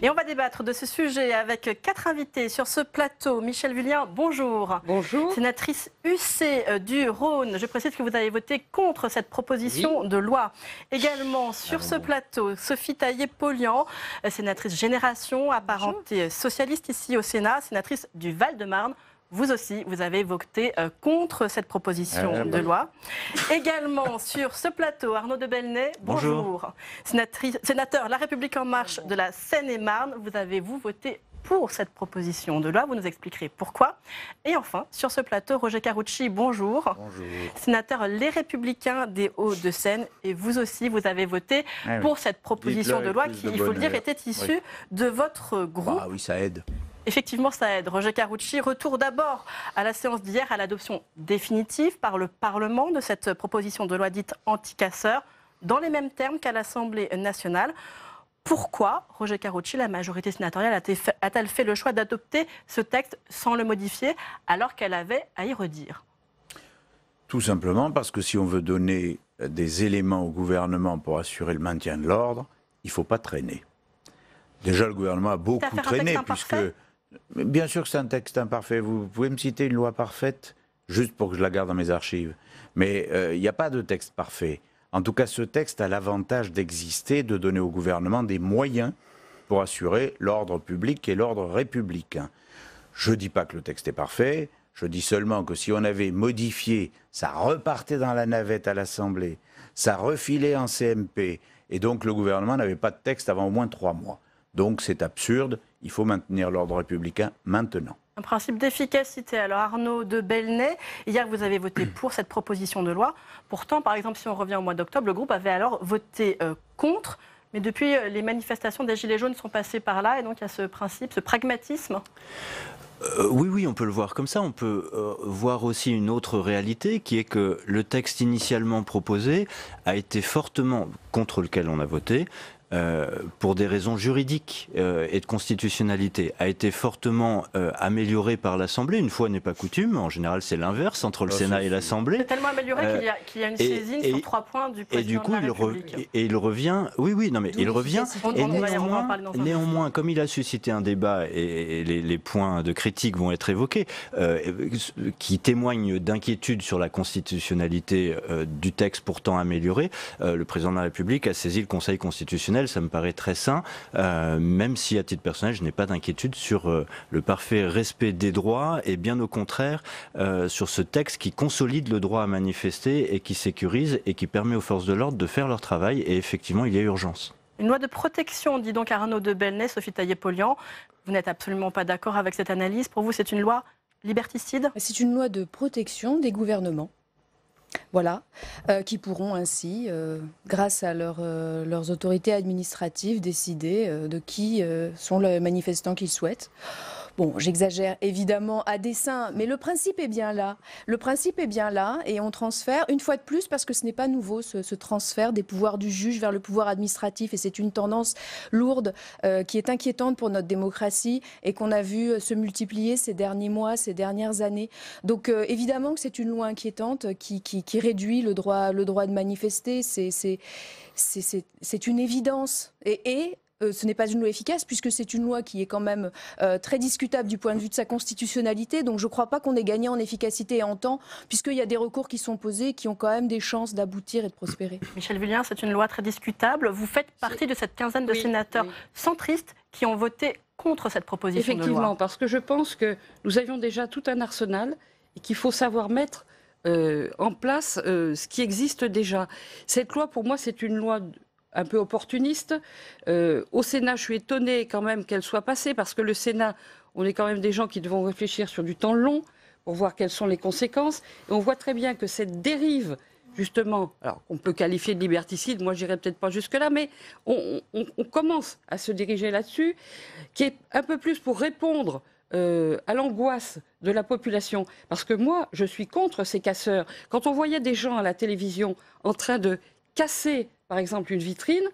Et on va débattre de ce sujet avec 4 invités sur ce plateau. Michèle Vullien, bonjour. Bonjour. Sénatrice UC du Rhône. Je précise que vous avez voté contre cette proposition de loi. Également sur ce plateau, Sophie Taillé-Polian, sénatrice Génération, apparentée socialiste ici au Sénat, sénatrice du Val-de-Marne. Vous aussi, vous avez voté contre cette proposition de loi. Également sur ce plateau, Arnaud de Belenet, bonjour. Sénateur La République En Marche de la Seine-et-Marne, vous avez voté pour cette proposition de loi, vous nous expliquerez pourquoi. Et enfin, sur ce plateau, Roger Carucci, bonjour. Bonjour. Sénateur Les Républicains des Hauts-de-Seine, et vous aussi, vous avez voté pour cette proposition de loi qui, il faut le dire, était issue de votre groupe. Ah oui, ça aide. Effectivement, ça aide. Roger Carucci, retour d'abord à la séance d'hier, à l'adoption définitive par le Parlement de cette proposition de loi dite anti-casseurs. dans les mêmes termes qu'à l'Assemblée nationale. Pourquoi, Roger Karoutchi, la majorité sénatoriale a-t-elle fait le choix d'adopter ce texte sans le modifier alors qu'elle avait à y redire? Tout simplement parce que si on veut donner des éléments au gouvernement pour assurer le maintien de l'ordre, il ne faut pas traîner. Déjà, le gouvernement a beaucoup traîné, puisque... Bien sûr que c'est un texte imparfait. Vous pouvez me citer une loi parfaite, juste pour que je la garde dans mes archives. Mais il n'y a pas de texte parfait. En tout cas, ce texte a l'avantage d'exister, de donner au gouvernement des moyens pour assurer l'ordre public et l'ordre républicain. Je ne dis pas que le texte est parfait, je dis seulement que si on avait modifié, ça repartait dans la navette à l'Assemblée, ça refilait en CMP, et donc le gouvernement n'avait pas de texte avant au moins 3 mois. Donc c'est absurde, il faut maintenir l'ordre républicain maintenant. Un principe d'efficacité. Alors Arnaud de Belenet, hier vous avez voté pour cette proposition de loi. Pourtant, par exemple, si on revient au mois d'octobre, le groupe avait alors voté contre. Mais depuis, les manifestations des Gilets jaunes sont passées par là et donc il y a ce principe, ce pragmatisme. Oui, on peut le voir comme ça. On peut voir aussi une autre réalité qui est que le texte initialement proposé a été fortement, contre lequel on a voté, pour des raisons juridiques et de constitutionnalité, a été fortement amélioré par l'Assemblée. Une fois n'est pas coutume, en général c'est l'inverse entre le Sénat et l'Assemblée. C'est tellement amélioré qu'il y a une saisine sur 3 points du président et du coup, de la République. il revient, il revient, et néanmoins, comme il a suscité un débat et les points de critique vont être évoqués, qui témoignent d'inquiétude sur la constitutionnalité du texte pourtant amélioré, le président de la République a saisi le Conseil constitutionnel. Ça me paraît très sain, même si à titre personnel je n'ai pas d'inquiétude sur le parfait respect des droits et bien au contraire sur ce texte qui consolide le droit à manifester et qui sécurise et qui permet aux forces de l'ordre de faire leur travail et effectivement il y a urgence. Une loi de protection, dit donc Arnaud de Belenet, Sophie Taillé-Polian. Vous n'êtes absolument pas d'accord avec cette analyse. Pour vous, c'est une loi liberticide? C'est une loi de protection des gouvernements. Voilà, qui pourront ainsi, grâce à leurs autorités administratives, décider de qui sont les manifestants qu'ils souhaitent. Bon, j'exagère évidemment à dessein, mais le principe est bien là. Le principe est bien là et on transfère, une fois de plus, parce que ce n'est pas nouveau, ce transfert des pouvoirs du juge vers le pouvoir administratif. Et c'est une tendance lourde qui est inquiétante pour notre démocratie et qu'on a vu se multiplier ces derniers mois, ces dernières années. Donc évidemment que c'est une loi inquiétante qui réduit le droit de manifester. C'est une évidence. Et ce n'est pas une loi efficace puisque c'est une loi qui est quand même très discutable du point de vue de sa constitutionnalité. Donc je ne crois pas qu'on ait gagné en efficacité et en temps puisqu'il y a des recours qui sont posés et qui ont quand même des chances d'aboutir et de prospérer. Michèle Vullien, c'est une loi très discutable. Vous faites partie de cette quinzaine de sénateurs centristes qui ont voté contre cette proposition de loi. Effectivement, parce que je pense que nous avions déjà tout un arsenal et qu'il faut savoir mettre en place ce qui existe déjà. Cette loi, pour moi, c'est une loi un peu opportuniste. Au Sénat, je suis étonnée quand même qu'elle soit passée, parce que le Sénat, on est quand même des gens qui devons réfléchir sur du temps long pour voir quelles sont les conséquences. Et on voit très bien que cette dérive, justement, alors on peut qualifier de liberticide, moi j'irai peut-être pas jusque-là, mais on commence à se diriger là-dessus, qui est un peu plus pour répondre à l'angoisse de la population. Parce que moi, je suis contre ces casseurs. Quand on voyait des gens à la télévision en train de casser, par exemple, une vitrine,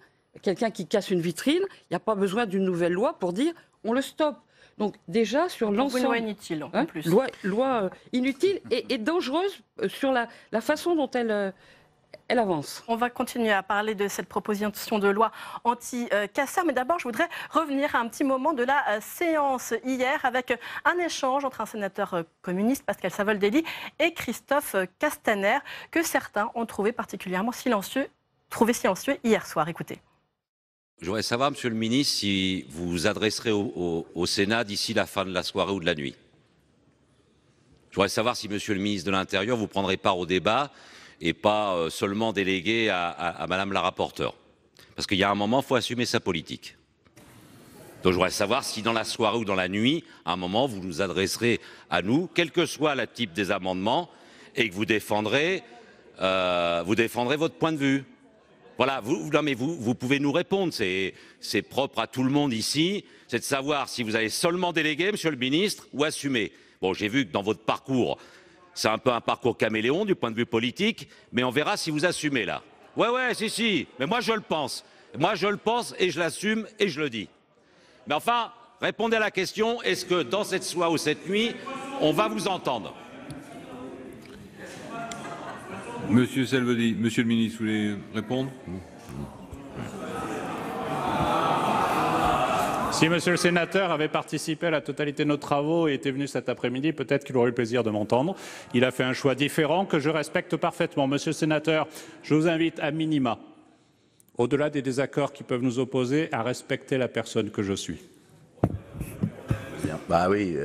quelqu'un qui casse une vitrine, il n'y a pas besoin d'une nouvelle loi pour dire on le stoppe. Donc déjà sur l'ensemble... Une loi inutile en plus. Loi inutile et dangereuse sur la façon dont elle avance. On va continuer à parler de cette proposition de loi anti-casseurs, mais d'abord je voudrais revenir à un petit moment de la séance hier avec un échange entre un sénateur communiste, Pascal Savoldelli, et Christophe Castaner, que certains ont trouvé particulièrement silencieux hier soir. Écoutez. Je voudrais savoir, Monsieur le ministre, si vous vous adresserez au Sénat d'ici la fin de la soirée ou de la nuit. Je voudrais savoir si, Monsieur le ministre de l'Intérieur, vous prendrez part au débat et pas seulement délégué à Madame la rapporteure. Parce qu'il y a un moment, il faut assumer sa politique. Donc je voudrais savoir si dans la soirée ou dans la nuit, à un moment, vous nous adresserez à nous, quel que soit le type des amendements, et que vous défendrez votre point de vue. Voilà, vous pouvez nous répondre, c'est propre à tout le monde ici, c'est de savoir si vous allez seulement déléguer, Monsieur le ministre, ou assumer. Bon, j'ai vu que dans votre parcours, c'est un peu un parcours caméléon du point de vue politique, mais on verra si vous assumez là. Ouais, si. Mais moi, je le pense. Moi, je le pense et je l'assume et je le dis. Mais enfin, répondez à la question, est-ce que dans cette soirée ou cette nuit, on va vous entendre? Monsieur Salvador, monsieur le ministre, vous voulez répondre? Si monsieur le sénateur avait participé à la totalité de nos travaux et était venu cet après-midi, peut-être qu'il aurait eu le plaisir de m'entendre. Il a fait un choix différent que je respecte parfaitement. Monsieur le sénateur, je vous invite à minima, au-delà des désaccords qui peuvent nous opposer, à respecter la personne que je suis. Bah oui.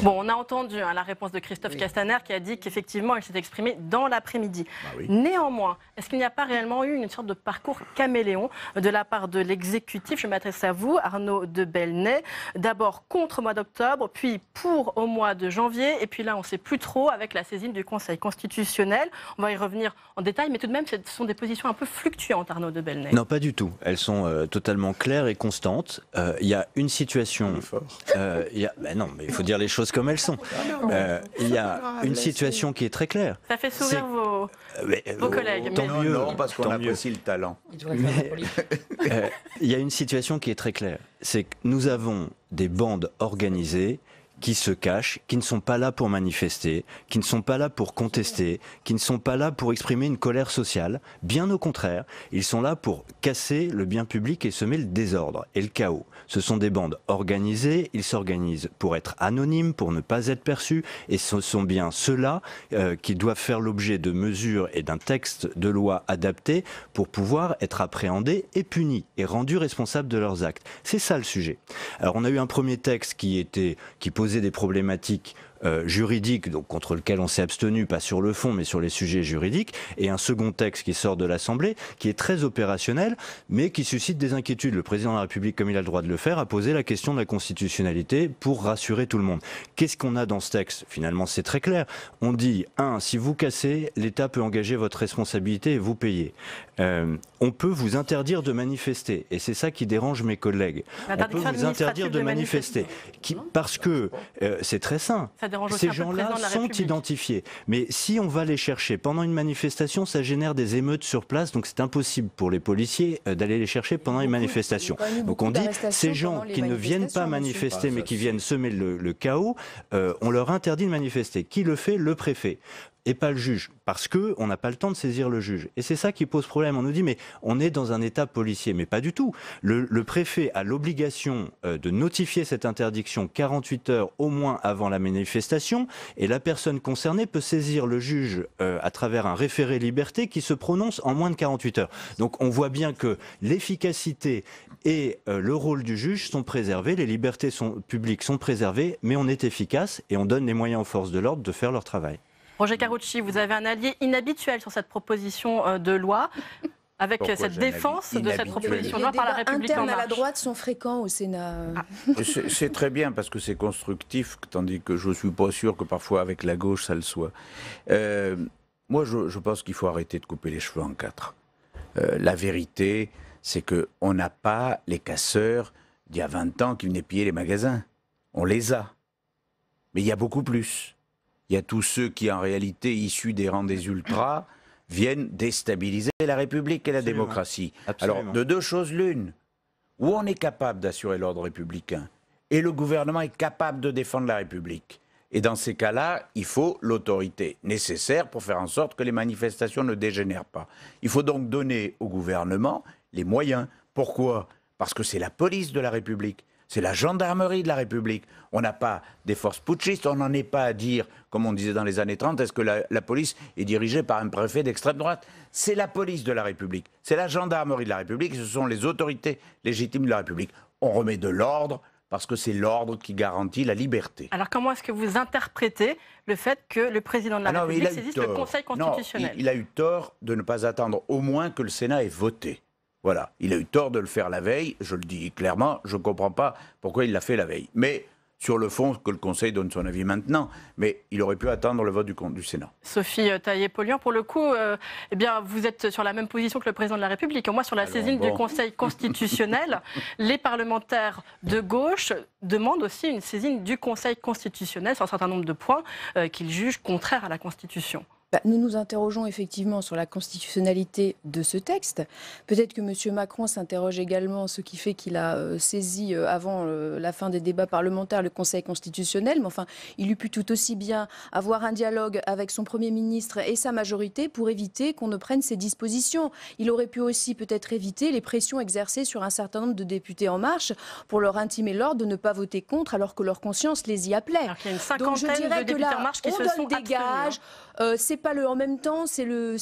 Bon, on a entendu la réponse de Christophe Castaner qui a dit qu'effectivement, il s'est exprimé dans l'après-midi. Bah oui. Néanmoins, est-ce qu'il n'y a pas réellement eu une sorte de parcours caméléon de la part de l'exécutif? Je m'adresse à vous, Arnaud de Belenet. D'abord contre au mois d'octobre, puis pour au mois de janvier. Et puis là, on ne sait plus trop avec la saisine du Conseil constitutionnel. On va y revenir en détail, mais tout de même, ce sont des positions un peu fluctuantes, Arnaud de Belenet. Non, pas du tout. Elles sont totalement claires et constantes. Il y a une situation... non, mais il faut dire les choses comme elles sont. Il y a une situation qui est très claire. Ça fait sourire vos collègues. Tant mieux, parce qu'on apprécie le talent. Il y a une situation qui est très claire. C'est que nous avons des bandes organisées qui se cachent, qui ne sont pas là pour manifester, qui ne sont pas là pour contester, qui ne sont pas là pour exprimer une colère sociale. Bien au contraire, ils sont là pour casser le bien public et semer le désordre et le chaos. Ce sont des bandes organisées, ils s'organisent pour être anonymes, pour ne pas être perçus, et ce sont bien ceux-là qui doivent faire l'objet de mesures et d'un texte de loi adapté pour pouvoir être appréhendés et punis et rendus responsables de leurs actes. C'est ça le sujet. Alors on a eu un premier texte qui posait des problématiques juridiques, donc contre lequel on s'est abstenu, pas sur le fond, mais sur les sujets juridiques, et un second texte qui sort de l'Assemblée, qui est très opérationnel, mais qui suscite des inquiétudes. Le président de la République, comme il a le droit de le faire, a posé la question de la constitutionnalité pour rassurer tout le monde. Qu'est-ce qu'on a dans ce texte? Finalement, c'est très clair. On dit, si vous cassez, l'État peut engager votre responsabilité et vous payer. On peut vous interdire de manifester, et c'est ça qui dérange mes collègues. On peut vous interdire de manifester, parce que c'est très sain. Ces gens-là sont identifiés. Mais si on va les chercher pendant une manifestation, ça génère des émeutes sur place, donc c'est impossible pour les policiers d'aller les chercher pendant une manifestation. Donc on dit, ces gens qui ne viennent pas manifester, mais qui viennent semer le chaos, on leur interdit de manifester. Qui le fait? Le préfet. Et pas le juge, parce qu'on n'a pas le temps de saisir le juge. Et c'est ça qui pose problème. On nous dit, mais on est dans un état policier. Mais pas du tout. Le préfet a l'obligation de notifier cette interdiction 48 heures au moins avant la manifestation, et la personne concernée peut saisir le juge à travers un référé liberté qui se prononce en moins de 48 heures. Donc on voit bien que l'efficacité et le rôle du juge sont préservés, les libertés publiques sont préservées, mais on est efficace et on donne les moyens aux forces de l'ordre de faire leur travail. Roger Karoutchi, vous avez un allié inhabituel sur cette proposition de loi, avec cette défense de cette proposition de loi par la République en marche. Les débats internes à la droite sont fréquents au Sénat. C'est très bien parce que c'est constructif, tandis que je ne suis pas sûr que parfois avec la gauche ça le soit. Moi, je pense qu'il faut arrêter de couper les cheveux en quatre. La vérité, c'est qu'on n'a pas les casseurs d'il y a 20 ans qui venaient piller les magasins. On les a. Mais il y a beaucoup plus. Il y a tous ceux qui, en réalité, issus des rangs des ultras, viennent déstabiliser la République et la démocratie. Absolument. Alors, de deux choses l'une, où on est capable d'assurer l'ordre républicain, et le gouvernement est capable de défendre la République. Et dans ces cas-là, il faut l'autorité nécessaire pour faire en sorte que les manifestations ne dégénèrent pas. Il faut donc donner au gouvernement les moyens. Pourquoi? Parce que c'est la police de la République. C'est la gendarmerie de la République. On n'a pas des forces putschistes, on n'en est pas à dire, comme on disait dans les années 30, est-ce que la police est dirigée par un préfet d'extrême droite? C'est la police de la République, c'est la gendarmerie de la République, ce sont les autorités légitimes de la République. On remet de l'ordre parce que c'est l'ordre qui garantit la liberté. Alors comment est-ce que vous interprétez le fait que le président de la République saisisse le Conseil constitutionnel? Non, il a eu tort de ne pas attendre au moins que le Sénat ait voté. Voilà, il a eu tort de le faire la veille, je le dis clairement, je ne comprends pas pourquoi il l'a fait la veille. Mais sur le fond, que le Conseil donne son avis maintenant, mais il aurait pu attendre le vote du Sénat. Sophie Taillé-Polian, pour le coup, eh bien, vous êtes sur la même position que le président de la République. Au moins sur la saisine du Conseil constitutionnel, les parlementaires de gauche demandent aussi une saisine du Conseil constitutionnel sur un certain nombre de points qu'ils jugent contraires à la Constitution. Nous nous interrogeons effectivement sur la constitutionnalité de ce texte. Peut-être que M. Macron s'interroge également, ce qui fait qu'il a saisi avant la fin des débats parlementaires le Conseil constitutionnel. Mais enfin, il eût pu tout aussi bien avoir un dialogue avec son Premier ministre et sa majorité pour éviter qu'on ne prenne ces dispositions. Il aurait pu aussi peut-être éviter les pressions exercées sur un certain nombre de députés En Marche pour leur intimer l'ordre de ne pas voter contre alors que leur conscience les y appelait. Alors qu'il y a une cinquantaine de députés En Marche qui se sont abstenus. C'est pas le en même temps, c'est le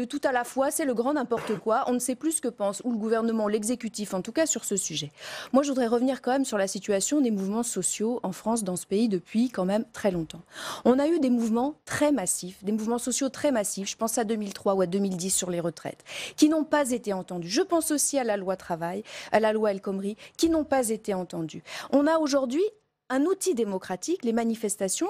tout à la fois, c'est le grand n'importe quoi. On ne sait plus ce que pense ou le gouvernement, l'exécutif, en tout cas sur ce sujet. Moi, je voudrais revenir quand même sur la situation des mouvements sociaux en France, dans ce pays, depuis quand même très longtemps. On a eu des mouvements très massifs, des mouvements sociaux très massifs, je pense à 2003 ou à 2010 sur les retraites, qui n'ont pas été entendus. Je pense aussi à la loi travail, à la loi El Khomri, qui n'ont pas été entendus. On a aujourd'hui un outil démocratique, les manifestations,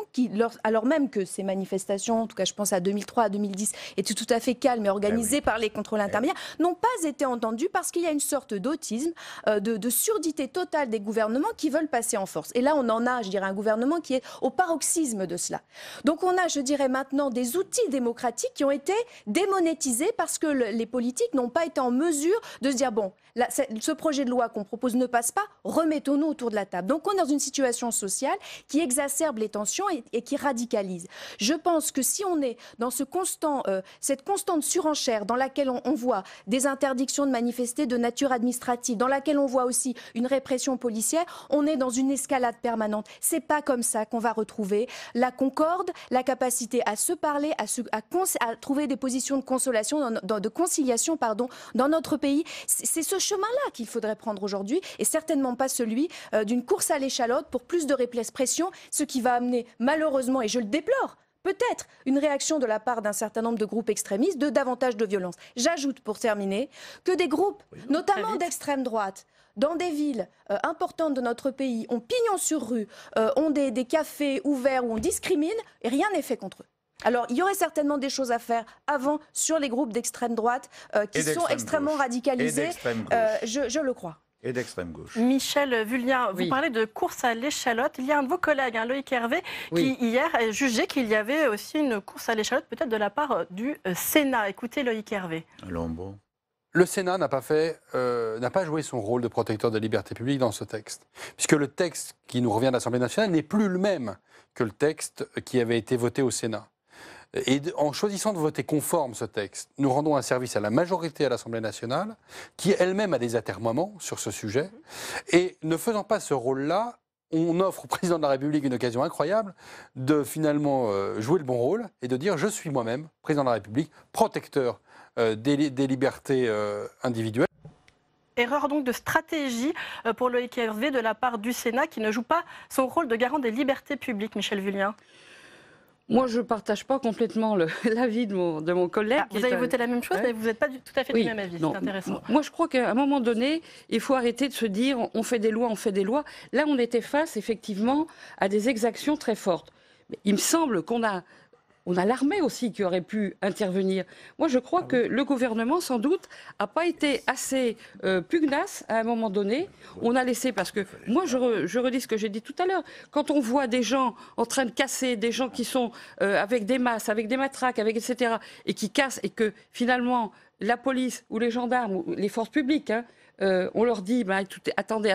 alors même que ces manifestations, en tout cas je pense à 2003, à 2010, étaient tout à fait calmes et organisées par les contrôles intermédiaires, n'ont pas été entendues parce qu'il y a une sorte d'autisme, de surdité totale des gouvernements qui veulent passer en force. Et là, on en a, je dirais, un gouvernement qui est au paroxysme de cela. Donc on a, je dirais maintenant, des outils démocratiques qui ont été démonétisés parce que les politiques n'ont pas été en mesure de se dire, bon, là, ce projet de loi qu'on propose ne passe pas, remettons-nous autour de la table. Donc on est dans une situation sociale qui exacerbe les tensions et qui radicalise. Je pense que si on est dans cette constante surenchère dans laquelle on voit des interdictions de manifester de nature administrative, dans laquelle on voit aussi une répression policière, on est dans une escalade permanente. C'est pas comme ça qu'on va retrouver la concorde, la capacité à se parler, à trouver des positions de consolation, de conciliation, dans notre pays. C'est ce chemin-là qu'il faudrait prendre aujourd'hui et certainement pas celui d'une course à l'échalote pour plus de répression, ce qui va amener malheureusement, et je le déplore, peut-être une réaction de la part d'un certain nombre de groupes extrémistes de davantage de violence. J'ajoute pour terminer que des groupes, notamment d'extrême droite, dans des villes importantes de notre pays, ont pignon sur rue, ont des cafés ouverts où on discrimine et rien n'est fait contre eux. Alors, il y aurait certainement des choses à faire avant sur les groupes d'extrême droite qui sont extrêmement radicalisés, je le crois. Et d'extrême gauche. Michel Vullien, vous parlez de course à l'échalote. Il y a un de vos collègues, Loïc Hervé, qui hier a jugé qu'il y avait aussi une course à l'échalote, peut-être de la part du Sénat. Écoutez Loïc Hervé. Alors bon. Le Sénat n'a pas joué son rôle de protecteur des libertés publiques dans ce texte, puisque le texte qui nous revient de l'Assemblée nationale n'est plus le même que le texte qui avait été voté au Sénat. Et en choisissant de voter conforme ce texte, nous rendons un service à la majorité à l'Assemblée nationale, qui elle-même a des atermoiements sur ce sujet. Et ne faisant pas ce rôle-là, on offre au président de la République une occasion incroyable de finalement jouer le bon rôle et de dire « je suis moi-même, président de la République, protecteur des libertés individuelles ». Erreur donc de stratégie pour Loïc Hervé de la part du Sénat qui ne joue pas son rôle de garant des libertés publiques, Michel Vullien. Moi, je ne partage pas complètement l'avis de mon collègue. Vous avez voté la même chose, mais vous n'êtes pas tout à fait du même avis. C'est intéressant. Moi, je crois qu'à un moment donné, il faut arrêter de se dire on fait des lois, on fait des lois. Là, on était face, effectivement, à des exactions très fortes. Mais il me semble qu'on a l'armée aussi qui aurait pu intervenir. Moi, je crois que le gouvernement, sans doute, n'a pas été assez pugnace à un moment donné. On a laissé, parce que moi, je redis ce que j'ai dit tout à l'heure. Quand on voit des gens en train de casser, des gens qui sont avec des masses, avec des matraques, etc., et qui cassent, et que finalement, la police ou les gendarmes ou les forces publiques, on leur dit attendez,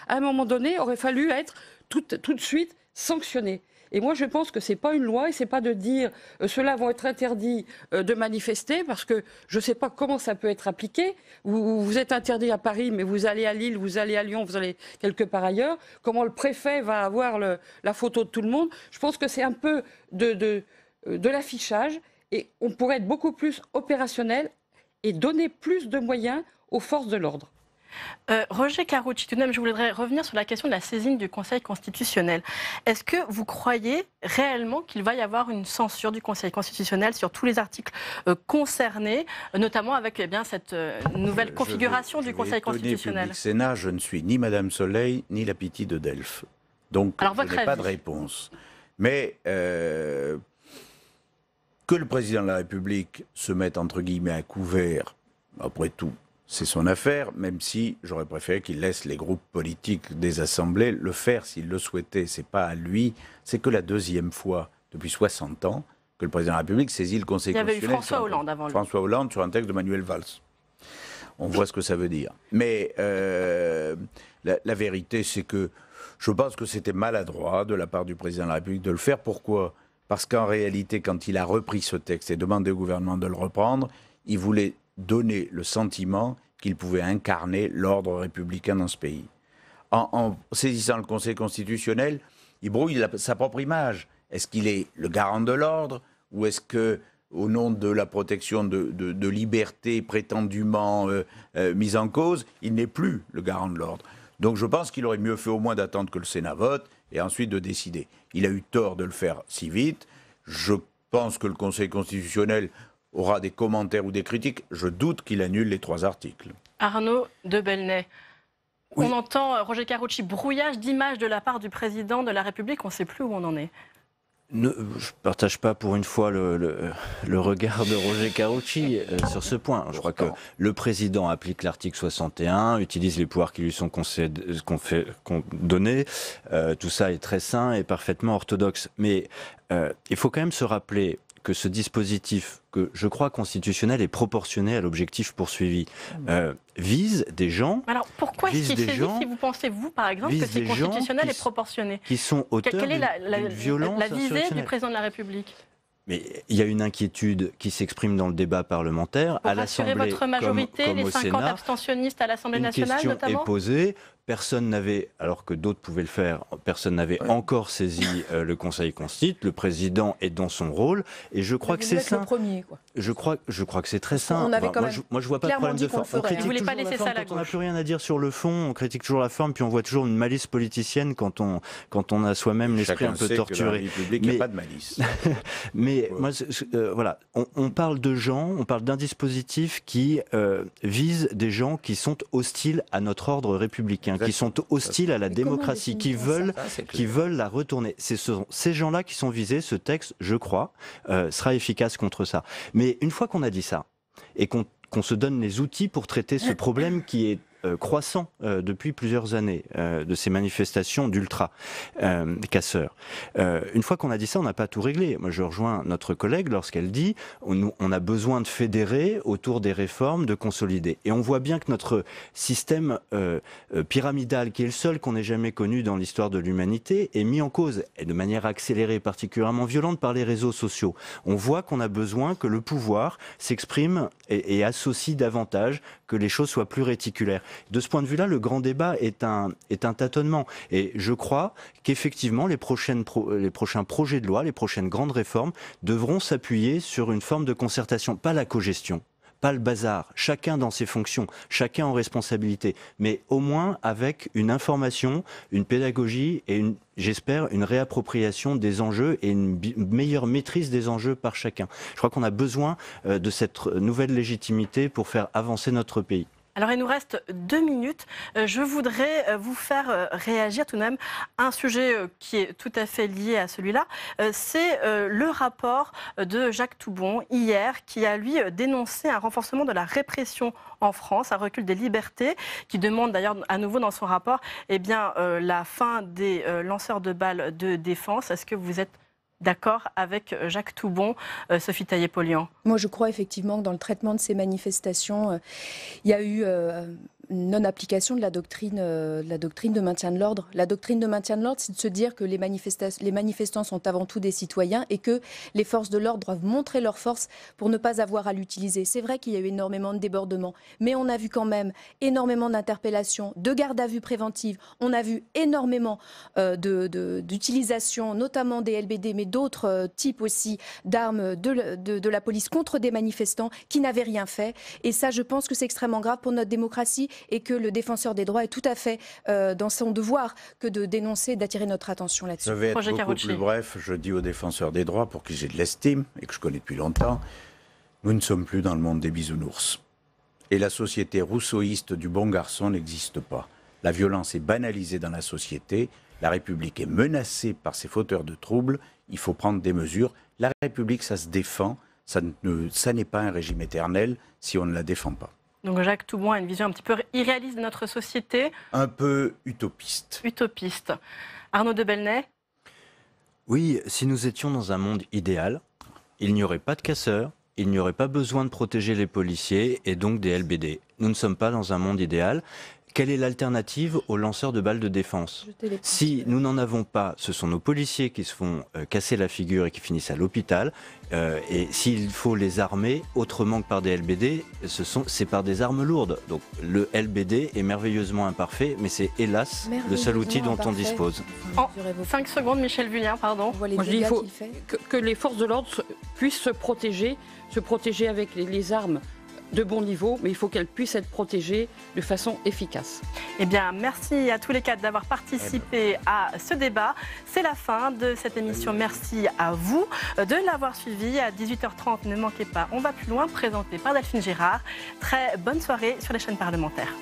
à un moment donné, aurait fallu être tout de suite sanctionnés. Et moi, je pense que ce n'est pas une loi et ce n'est pas de dire ceux-là vont être interdits de manifester parce que je ne sais pas comment ça peut être appliqué. Vous êtes interdit à Paris, mais vous allez à Lille, vous allez à Lyon, vous allez quelque part ailleurs. Comment le préfet va avoir la photo de tout le monde? Je pense que c'est un peu de l'affichage et on pourrait être beaucoup plus opérationnel et donner plus de moyens aux forces de l'ordre. Roger Karoutchi, tout de même, je voudrais revenir sur la question de la saisine du Conseil constitutionnel. Est-ce que vous croyez réellement qu'il va y avoir une censure du Conseil constitutionnel sur tous les articles concernés, notamment avec cette nouvelle configuration du Conseil constitutionnel? Sénat, je ne suis ni Madame Soleil, ni la Pitié de Delphes. Donc, je n'ai pas de réponse. Mais que le président de la République se mette, entre guillemets, à couvert, après tout, c'est son affaire, même si j'aurais préféré qu'il laisse les groupes politiques des assemblées le faire s'il le souhaitait. C'est pas à lui. C'est que la deuxième fois depuis 60 ans que le président de la République saisit le Conseil constitutionnel. Il y avait eu François Hollande avant lui. François Hollande sur un texte de Manuel Valls. On voit ce que ça veut dire. Mais la vérité, c'est que je pense que c'était maladroit de la part du président de la République de le faire. Pourquoi ? Parce qu'en réalité, quand il a repris ce texte et demandé au gouvernement de le reprendre, il voulait donner le sentiment qu'il pouvait incarner l'ordre républicain dans ce pays. En saisissant le Conseil constitutionnel, il brouille sa propre image. Est-ce qu'il est le garant de l'ordre ou est-ce que, au nom de la protection de liberté prétendument mise en cause, il n'est plus le garant de l'ordre? Donc je pense qu'il aurait mieux fait au moins d'attendre que le Sénat vote et ensuite de décider. Il a eu tort de le faire si vite. Je pense que le Conseil constitutionnel aura des commentaires ou des critiques. Je doute qu'il annule les 3 articles. Arnaud de Bellnay. Oui. On entend Roger Carucci, brouillage d'image de la part du président de la République. On ne sait plus où on en est. Je ne partage pas pour une fois le regard de Roger Carucci sur ce point. Je crois que le président applique l'article 61, utilise les pouvoirs qui lui sont donnés. Tout ça est très sain et parfaitement orthodoxe. Mais il faut quand même se rappeler que ce dispositif, que je crois constitutionnel, est proportionné à l'objectif poursuivi, vise des gens... Alors pourquoi est-ce qu'il saisit si vous pensez, vous, par exemple, que c'est constitutionnel et proportionné? Qui sont auteurs Quelle est la violence visée du président de la République? Mais il y a une inquiétude qui s'exprime dans le débat parlementaire, à l'Assemblée comme au Sénat. Votre majorité, les 50 abstentionnistes à l'Assemblée nationale, notamment. Une question est posée. Personne n'avait, alors que d'autres pouvaient le faire, personne n'avait encore saisi le Conseil constitutionnel. Le président est dans son rôle, et je crois que c'est sain. Je crois que c'est très sain. Moi, je vois pas de problème de forme. On critique toujours la forme quand on n'a plus rien à dire sur le fond. On critique toujours la forme, puis on voit toujours une malice politicienne quand on a soi-même l'esprit un peu torturé. Dans la République, il n'y a pas de malice. Mais moi, voilà, on parle de gens, on parle d'un dispositif qui vise des gens qui sont hostiles à notre ordre républicain, qui sont hostiles à la démocratie, qui veulent la retourner. Ce sont ces gens-là qui sont visés. Ce texte, je crois, sera efficace contre ça. Mais une fois qu'on a dit ça, et qu'on se donne les outils pour traiter ce problème qui est croissant depuis plusieurs années, de ces manifestations d'ultra-casseurs. Une fois qu'on a dit ça, on n'a pas tout réglé. Moi, je rejoins notre collègue lorsqu'elle dit on a besoin de fédérer autour des réformes, de consolider. Et on voit bien que notre système pyramidal, qui est le seul qu'on ait jamais connu dans l'histoire de l'humanité, est mis en cause, et de manière accélérée, particulièrement violente, par les réseaux sociaux. On voit qu'on a besoin que le pouvoir s'exprime et associe davantage, que les choses soient plus réticulaires. De ce point de vue-là, le grand débat est un tâtonnement. Et je crois qu'effectivement, les prochains projets de loi, les prochaines grandes réformes devront s'appuyer sur une forme de concertation, pas la cogestion, pas le bazar, chacun dans ses fonctions, chacun en responsabilité, mais au moins avec une information, une pédagogie et j'espère, une réappropriation des enjeux et une meilleure maîtrise des enjeux par chacun. Je crois qu'on a besoin de cette nouvelle légitimité pour faire avancer notre pays. Alors, il nous reste 2 minutes. Je voudrais vous faire réagir tout de même à un sujet qui est tout à fait lié à celui-là. C'est le rapport de Jacques Toubon, hier, qui a, lui, dénoncé un renforcement de la répression en France, un recul des libertés, qui demande d'ailleurs à nouveau dans son rapport la fin des lanceurs de balles de défense. Est-ce que vous êtes d'accord avec Jacques Toubon, Sophie Taillé-Polian? Moi, je crois effectivement que dans le traitement de ces manifestations, il y a eu non-application de la doctrine de maintien de l'ordre. La doctrine de maintien de l'ordre, c'est de se dire que les manifestants sont avant tout des citoyens et que les forces de l'ordre doivent montrer leur force pour ne pas avoir à l'utiliser. C'est vrai qu'il y a eu énormément de débordements, mais on a vu quand même énormément d'interpellations, de gardes à vue préventives. On a vu énormément d'utilisation, notamment des LBD, mais d'autres types aussi d'armes de la police contre des manifestants qui n'avaient rien fait. Et ça, je pense que c'est extrêmement grave pour notre démocratie et que le défenseur des droits est tout à fait dans son devoir que de dénoncer et d'attirer notre attention là-dessus. Je vais être beaucoup plus bref. Je dis aux défenseurs des droits, pour qui j'ai de l'estime et que je connais depuis longtemps, nous ne sommes plus dans le monde des bisounours. Et la société rousseauiste du bon garçon n'existe pas. La violence est banalisée dans la société. La République est menacée par ces fauteurs de troubles. Il faut prendre des mesures. La République, ça se défend. Ça n'est pas un régime éternel si on ne la défend pas. Donc Jacques Toubon a une vision un petit peu irréaliste de notre société. Un peu utopiste. Utopiste. Arnaud de Bellnay? Oui, si nous étions dans un monde idéal, il n'y aurait pas de casseurs, il n'y aurait pas besoin de protéger les policiers et donc des LBD. Nous ne sommes pas dans un monde idéal. Quelle est l'alternative aux lanceurs de balles de défense? Si nous n'en avons pas, ce sont nos policiers qui se font casser la figure et qui finissent à l'hôpital. Et s'il faut les armer autrement que par des LBD, c'est par des armes lourdes. Donc le LBD est merveilleusement imparfait, mais c'est hélas le seul outil dont on dispose. En 5 secondes, Michèle Vullien, pardon. Moi, je dis, il faut que les forces de l'ordre puissent se protéger avec les armes de bon niveau, mais il faut qu'elles puissent être protégées de façon efficace. Eh bien, merci à tous les quatre d'avoir participé à ce débat. C'est la fin de cette émission. Merci à vous de l'avoir suivi. À 18h30, ne manquez pas, on va plus loin, présenté par Delphine Gérard. Très bonne soirée sur les chaînes parlementaires.